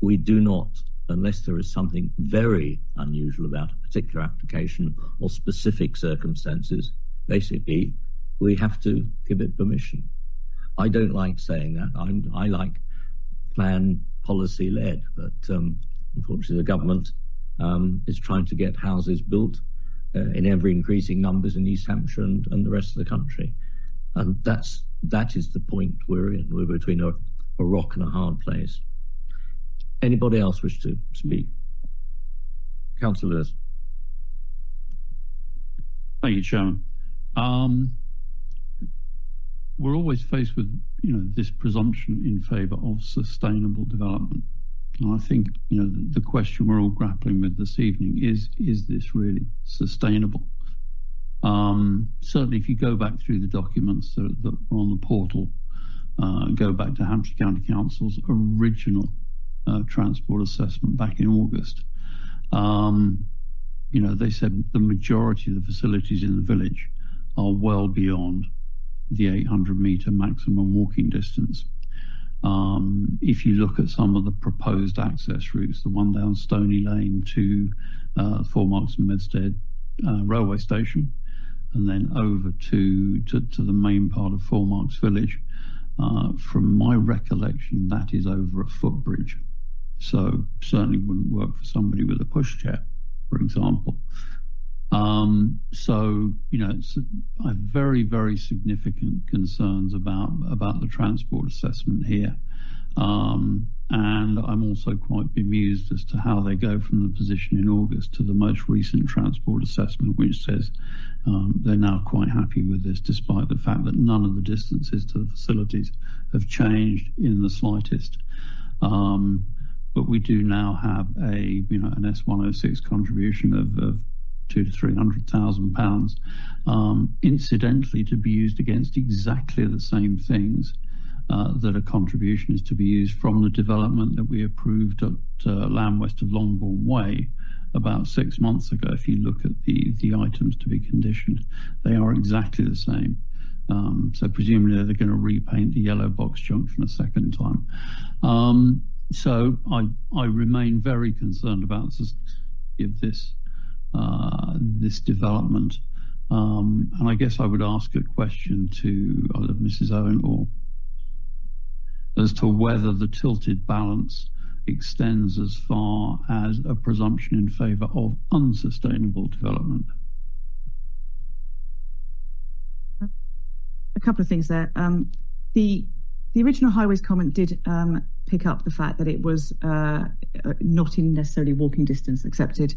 we do not, unless there is something very unusual about a particular application or specific circumstances, basically we have to give it permission. I don't like saying that. I like plan policy led, but unfortunately the government is trying to get houses built in ever increasing numbers in East Hampshire and the rest of the country. And that is the point we're in. We're between a rock and a hard place. Anybody else wish to speak? Councillor Lewis. Thank you, Chairman. We're always faced with, this presumption in favour of sustainable development. And I think, the question we're all grappling with this evening is this really sustainable? Certainly, if you go back through the documents that were on the portal, go back to Hampshire County Council's original transport assessment back in August, they said the majority of the facilities in the village are well beyond the 800-metre maximum walking distance. If you look at some of the proposed access routes, the one down Stony Lane to Four Marks and Medstead railway station, and then over to the main part of Four Marks Village, from my recollection, that is over a footbridge. So certainly wouldn't work for somebody with a pushchair, for example. I have very, very significant concerns about the transport assessment here. And I'm also quite bemused as to how they go from the position in August to the most recent transport assessment, which says they're now quite happy with this, despite the fact that none of the distances to the facilities have changed in the slightest. But we do now have an S106 contribution of £200,000 to £300,000, incidentally to be used against exactly the same things that a contribution is to be used from the development that we approved at land west of Longbourn Way about 6 months ago. If you look at the items to be conditioned, they are exactly the same. So presumably they're going to repaint the yellow box junction a second time. So I remain very concerned about this development. And I guess I would ask a question to either Mrs. Owen or as to whether the tilted balance extends as far as a presumption in favour of unsustainable development. A couple of things there. The original highways comment did pick up the fact that it was not in necessarily walking distance accepted.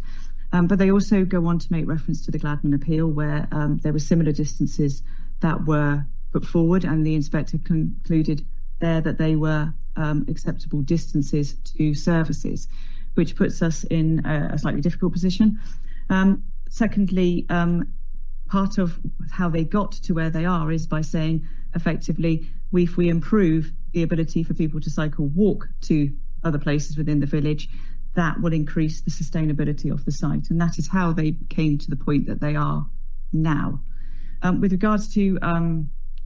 But they also go on to make reference to the Gladman appeal, where there were similar distances that were put forward, and the inspector concluded there that they were acceptable distances to services, which puts us in a slightly difficult position. Secondly, part of how they got to where they are is by saying, effectively, if we improve the ability for people to cycle, walk to other places within the village, that will increase the sustainability of the site. And that is how they came to the point that they are now. With regards to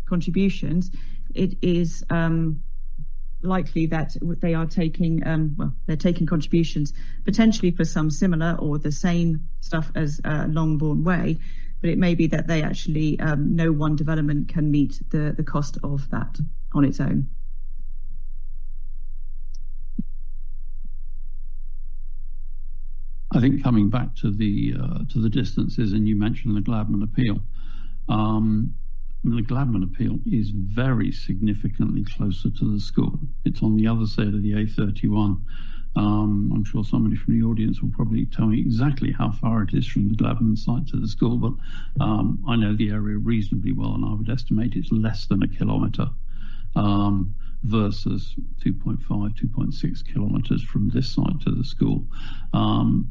contributions, it is likely that they are taking, they're taking contributions potentially for some similar or the same stuff as Longbourn Way, but it may be that they actually, no one development can meet the cost of that on its own. I think coming back to the distances, and you mentioned the Gladman appeal. The Gladman appeal is very significantly closer to the school. It's on the other side of the A31. I'm sure somebody from the audience will probably tell me exactly how far it is from the Gladman site to the school, but I know the area reasonably well, and I would estimate it's less than a kilometre. Versus 2.6 kilometres from this site to the school.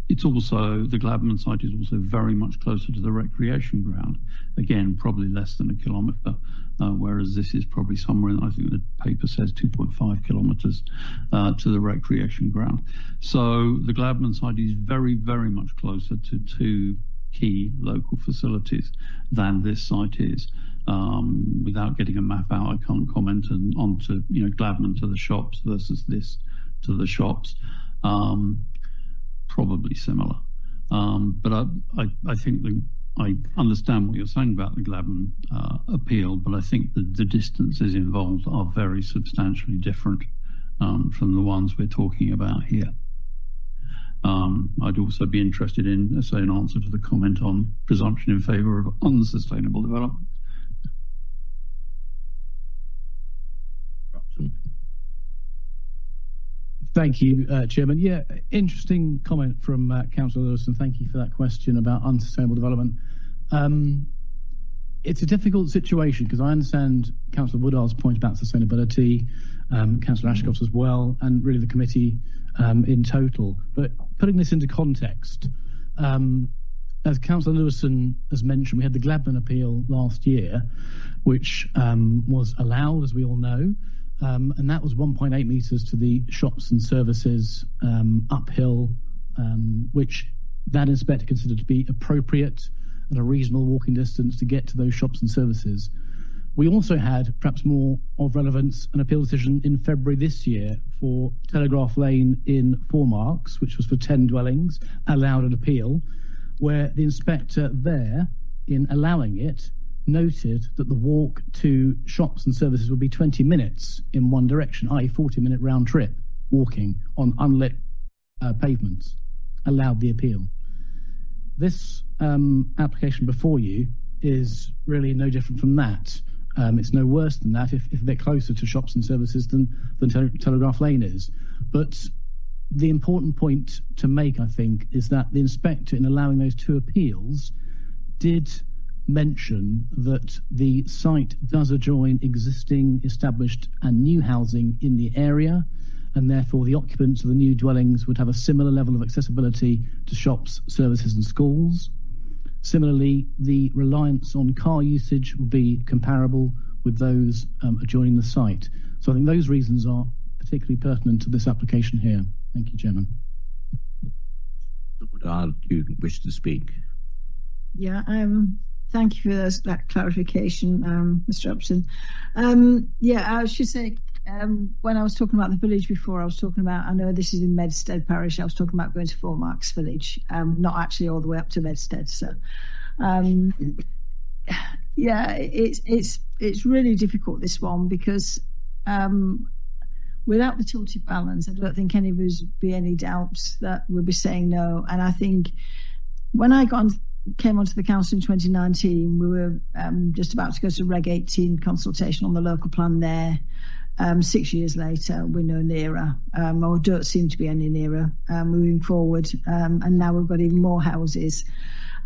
It's also, the Gladman site is also very much closer to the recreation ground. Again, probably less than a kilometre, whereas this is probably somewhere, I think the paper says 2.5 kilometres to the recreation ground. So the Gladman site is very, very much closer to two key local facilities than this site is. Without getting a map out, I can't comment onto Gladman to the shops versus this to the shops. Probably similar, but I think I understand what you're saying about the Gladman appeal, but I think the distances involved are very substantially different from the ones we're talking about here. I'd also be interested in, say, an answer to the comment on presumption in favour of unsustainable development. Thank you, Chairman. Yeah, interesting comment from Councillor Lewis, and thank you for that question about unsustainable development. It's a difficult situation because I understand Councillor Woodall's point about sustainability, Councillor Ashcroft's as well, and really the committee in total. But putting this into context, as Councillor Lewison has mentioned, we had the Gladman appeal last year, which was allowed, as we all know, and that was 1.8 metres to the shops and services uphill, which that inspector considered to be appropriate and a reasonable walking distance to get to those shops and services. We also had, perhaps more of relevance, an appeal decision in February this year for Telegraph Lane in 4 Marks, which was for 10 dwellings, allowed an appeal, where the inspector there, in allowing it, noted that the walk to shops and services would be 20 minutes in one direction, i.e. 40-minute round trip walking on unlit pavements, allowed the appeal. This application before you is really no different from that. It's no worse than that if they're closer to shops and services than Telegraph Lane is. But the important point to make, I think, is that the inspector, in allowing those 2 appeals, did mention that the site does adjoin existing, established and new housing in the area, and therefore the occupants of the new dwellings would have a similar level of accessibility to shops, services and schools. Similarly, the reliance on car usage would be comparable with those adjoining the site. So I think those reasons are particularly pertinent to this application here. Thank you, Chairman. Do you wish to speak? Yeah, thank you for that clarification, Mr. Upson. I should say, when I was talking about the village before, I was talking about, I know this is in Medstead Parish, I was talking about going to 4 Marks Village, not actually all the way up to Medstead. So, it's really difficult, this one, because without the tilted balance, I don't think any of us would be any doubts that we'll be saying no. And I think when I came onto the council in 2019, we were just about to go to Reg 18 consultation on the local plan there. 6 years later, we're no nearer, or don't seem to be any nearer moving forward. And now we've got even more houses.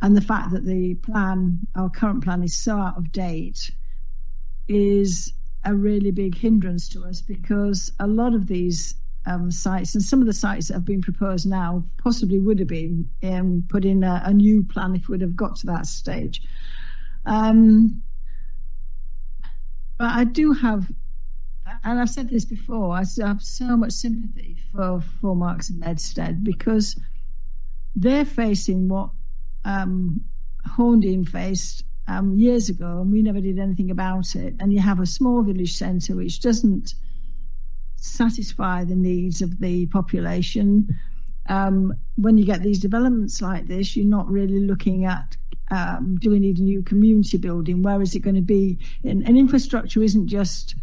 And the fact that the plan, our current plan, is so out of date is a really big hindrance to us, because a lot of these sites, and some of the sites that have been proposed now possibly would have been put in a new plan if we'd have got to that stage. But I do have, and I've said this before, I have so much sympathy for 4 Marks and Medstead, because they're facing what Horndean faced years ago, and we never did anything about it. And you have a small village centre which doesn't satisfy the needs of the population. When you get these developments like this, you're not really looking at do we need a new community building? Where is it going to be? And infrastructure isn't just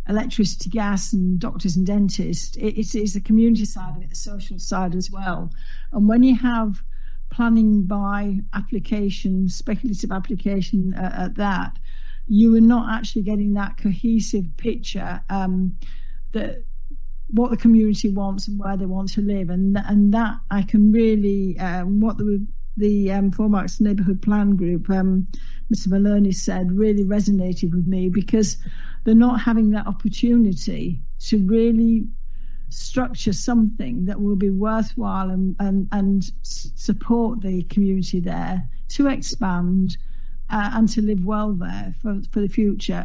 electricity, gas and doctors and dentists. It is the community side of it, the social side as well. And when you have planning by application, speculative application at that, you are not actually getting that cohesive picture that what the community wants and where they want to live, and that I can really what the 4 Marks Neighbourhood Plan Group, Mr. Maloney said, really resonated with me, because they're not having that opportunity to really structure something that will be worthwhile and support the community there to expand and to live well there for the future.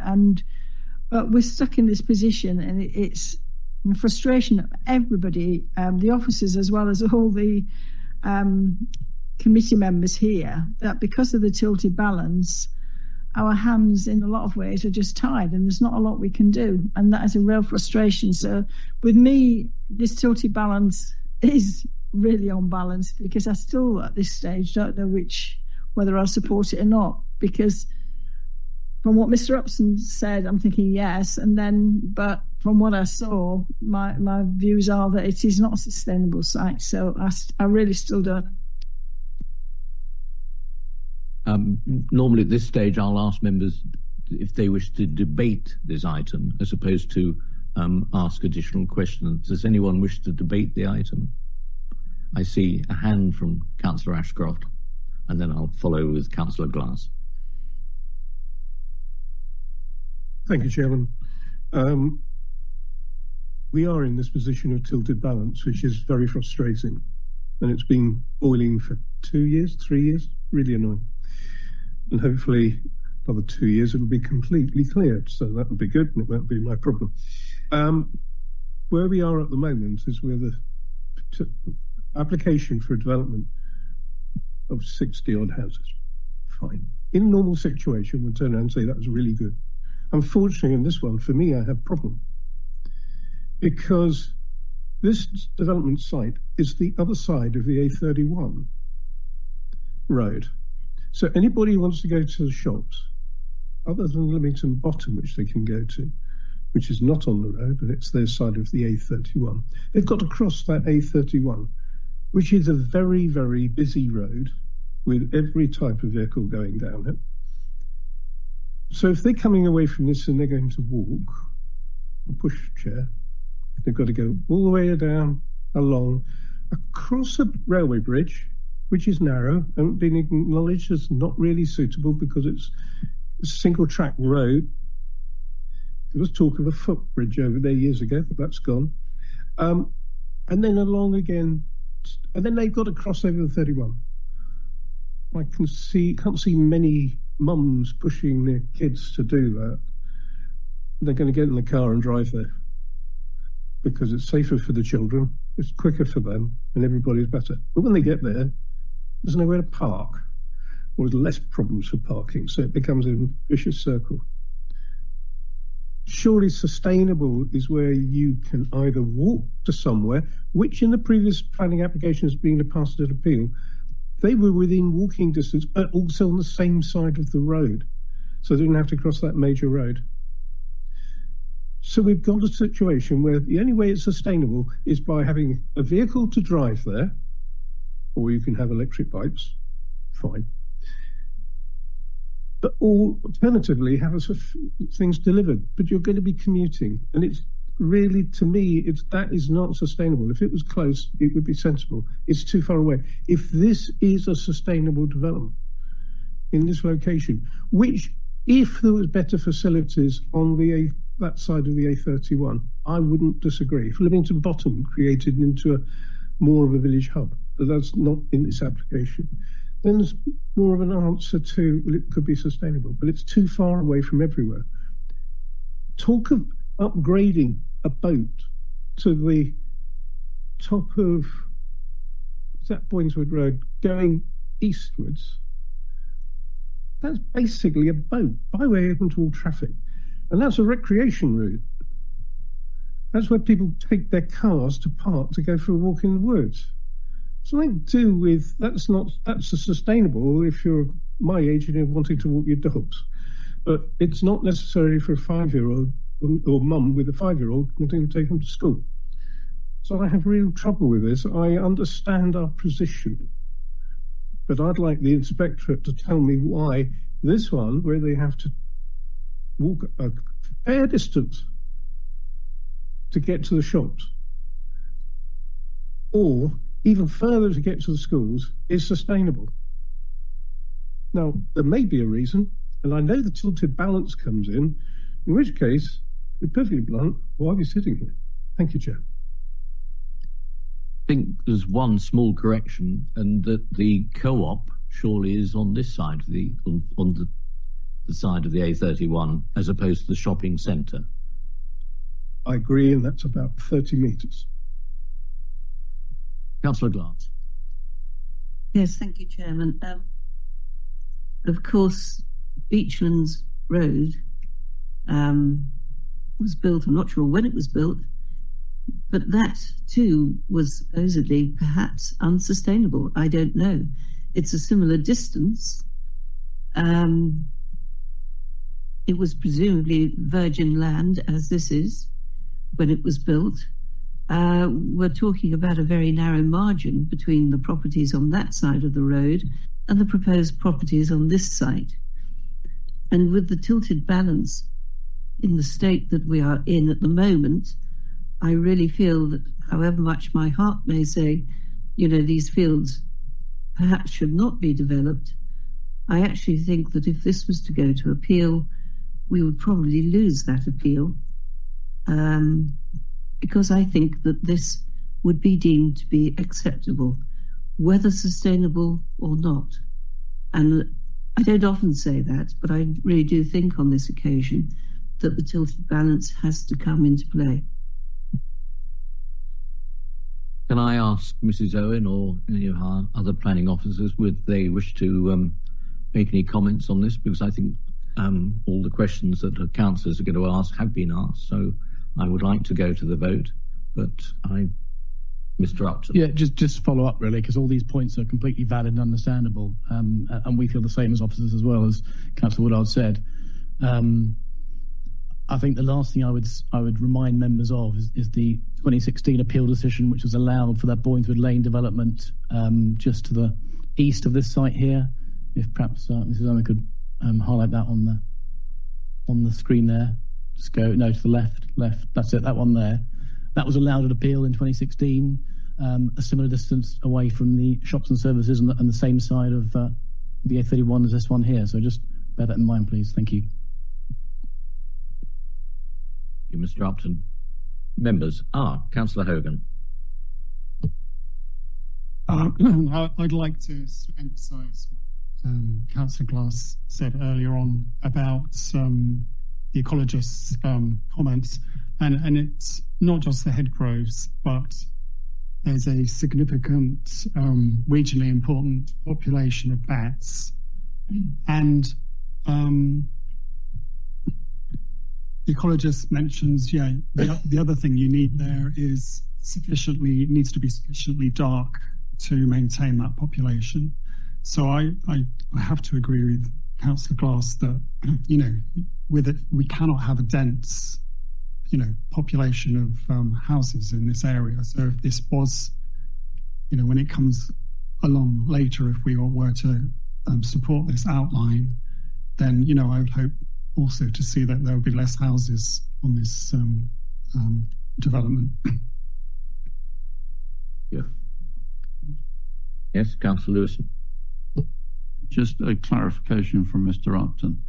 But we're stuck in this position, and it's the frustration of everybody, the officers as well as all the committee members here, that because of the tilted balance, our hands in a lot of ways are just tied, and there's not a lot we can do, and that is a real frustration. So with me, this tilted balance is really on balance, because I still at this stage don't know whether I'll support it or not, because from what Mr. Upson said, I'm thinking yes, but from what I saw, my views are that it is not a sustainable site. So I really still don't. Normally at this stage, I'll ask members if they wish to debate this item as opposed to ask additional questions. Does anyone wish to debate the item? I see a hand from Councillor Ashcroft, and then I'll follow with Councillor Glass. Thank you, Chairman. We are in this position of tilted balance, which is very frustrating. And it's been boiling for 2 years, 3 years, really annoying. And hopefully another 2 years it'll be completely cleared. So that would be good, and it won't be my problem. Where we are at the moment is with the application for a development of 60 odd houses. Fine. In a normal situation, we'll turn around and say that was really good. Unfortunately, in this one, for me, I have a problem. Because this development site is the other side of the A31 road. So anybody who wants to go to the shops, other than Leamington Bottom, which they can go to, which is not on the road, and it's their side of the A31, they've got to cross that A31, which is a very, very busy road with every type of vehicle going down it. So if they're coming away from this and they're going to walk, a pushchair, they've got to go all the way down, along, across a railway bridge, which is narrow and been acknowledged as not really suitable because it's a single track road. There was talk of a footbridge over there years ago, but that's gone. And then along again, and then they've got to cross over the 31. I can't see many mums pushing their kids to do that. They're going to get in the car and drive there because it's safer for the children, it's quicker for them, and everybody's better. But when they get there, there's nowhere to park, or there's less problems for parking, so it becomes a vicious circle. Surely sustainable is where you can either walk to somewhere, which in the previous planning application has been a pastoral appeal, they were within walking distance, but also on the same side of the road, so they didn't have to cross that major road. So we've got a situation where the only way it's sustainable is by having a vehicle to drive there, or you can have electric bikes, fine. But alternatively, have things delivered. But you're going to be commuting, and it's really, to me, that is not sustainable. If it was close, it would be sensible. It's too far away. If this is a sustainable development in this location, which, if there was better facilities on that side of the A31, I wouldn't disagree. If Leamington Bottom created into more of a village hub, but that's not in this application, then there's more of an answer to, well, it could be sustainable, but it's too far away from everywhere. Talk of upgrading a boat to the top of Boinswood Road going eastwards, that's basically a boat, byway open to all traffic. And that's a recreation route. That's where people take their cars to park to go for a walk in the woods. Something to do with, that's sustainable if you're my age and you're wanting to walk your dogs. But it's not necessary for a 5-year-old or mum with a 5-year-old wanting to take them to school. So I have real trouble with this. I understand our position, but I'd like the inspectorate to tell me why this one, where they have to walk a fair distance to get to the shops, or even further to get to the schools, is sustainable. Now, there may be a reason, and I know the tilted balance comes in which case, to be perfectly blunt, why are we sitting here? Thank you, Chair. I think there's one small correction, and that the co-op surely is on this side of the side of the A31 as opposed to the shopping centre. I agree, and that's about 30 metres. Councillor Glass. Yes, thank you, Chairman. Of course, Beachlands Road was built, I'm not sure when it was built, but that too was supposedly perhaps unsustainable. I don't know. It's a similar distance. It was presumably virgin land, as this is. when it was built. We're talking about a very narrow margin between the properties on that side of the road and the proposed properties on this site. And with the tilted balance in the state that we are in at the moment, I really feel that however much my heart may say, these fields perhaps should not be developed, I actually think that if this was to go to appeal, we would probably lose that appeal, because I think that this would be deemed to be acceptable, whether sustainable or not. And I don't often say that, but I really do think on this occasion that the tilted balance has to come into play. Can I ask Mrs. Owen or any of our other planning officers, would they wish to make any comments on this? Because I think all the questions that the councillors are going to ask have been asked, so I would like to go to the vote, but Mr. Upton. Yeah, just follow up really, because all these points are completely valid and understandable, and we feel the same as officers as well, as Councillor Woodard said. I think the last thing I would remind members of is the 2016 appeal decision, which was allowed for that Boyneswood Lane development just to the east of this site here. If perhaps Mrs. Owen could highlight that on the screen there. Just go to the left. That's it. That one there. That was allowed an appeal in 2016, a similar distance away from the shops and services and the same side of the A31 as this one here. So just bear that in mind, please. Thank you. Thank you, Mr. Upton. Members. Councillor Hogan. I'd like to emphasise what Councillor Glass said earlier on about the ecologists' comments, and it's not just the hedgerows, but there's a significant regionally important population of bats, and the ecologist mentions, the other thing you need there is needs to be sufficiently dark to maintain that population. So I have to agree with Councillor Glass that, with it, we cannot have a dense, population of houses in this area. So if this was, when it comes along later, if we were to support this outline, then, I would hope also to see that there will be less houses on this development. Yeah. Yes, Councillor Lewison. Just a clarification from Mr. Upton.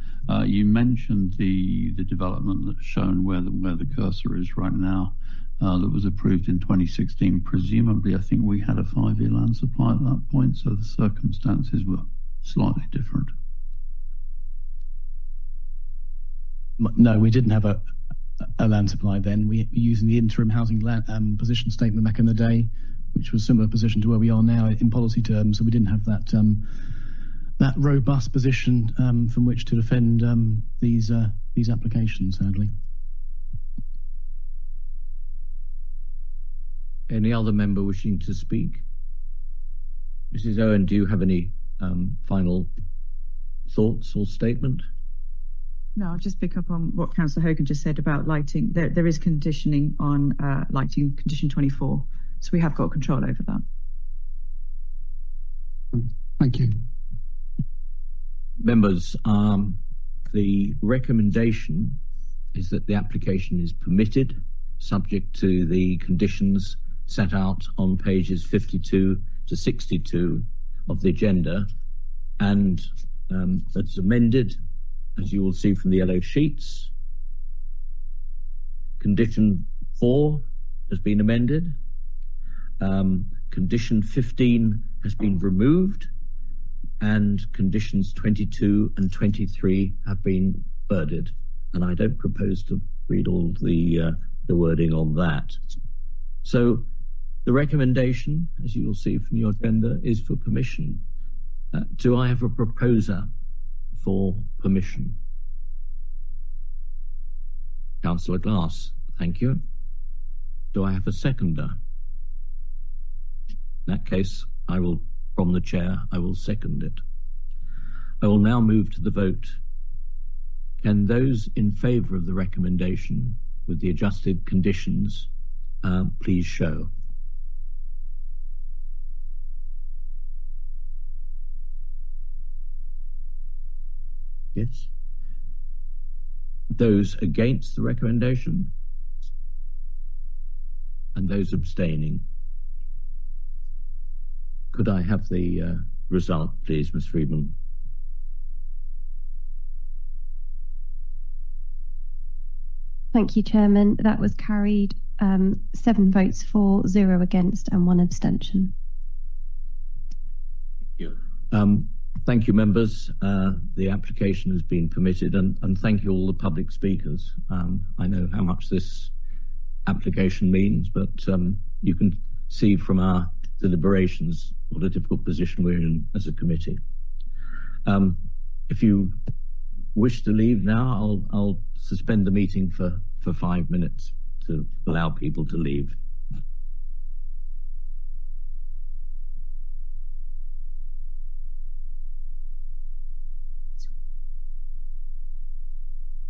You mentioned the development that's shown where the cursor is right now, that was approved in 2016. Presumably, I think we had a 5-year land supply at that point, so the circumstances were slightly different. No, we didn't have a land supply then. We were using the interim housing land, position statement back in the day, which was a similar position to where we are now in policy terms. So we didn't have that robust position from which to defend these applications, sadly. Any other member wishing to speak? Mrs. Owen, do you have any final thoughts or statement? No, I'll just pick up on what Councillor Hogan just said about lighting. There is conditioning on lighting, condition 24, so we have got control over that. Thank you. Members, the recommendation is that the application is permitted, subject to the conditions set out on pages 52 to 62 of the agenda, and that's amended, as you will see from the yellow sheets. Condition 4 has been amended. Condition 15 has been removed, and conditions 22 and 23 have been worded. And I don't propose to read all the wording on that. So the recommendation, as you will see from your agenda, is for permission. Do I have a proposer for permission? Councillor Glass, thank you. Do I have a seconder? In that case, from the chair, I will second it. I will now move to the vote. Can those in favour of the recommendation, with the adjusted conditions, please show. Yes. Those against the recommendation? And those abstaining? Could I have the result, please, Ms. Friedman? Thank you, Chairman. That was carried 7 votes for, 0 against and 1 abstention. Thank you. Thank you, members. The application has been permitted, and thank you all the public speakers. I know how much this application means, but you can see from our deliberations what a difficult position we're in as a committee. If you wish to leave now, I'll suspend the meeting for 5 minutes to allow people to leave.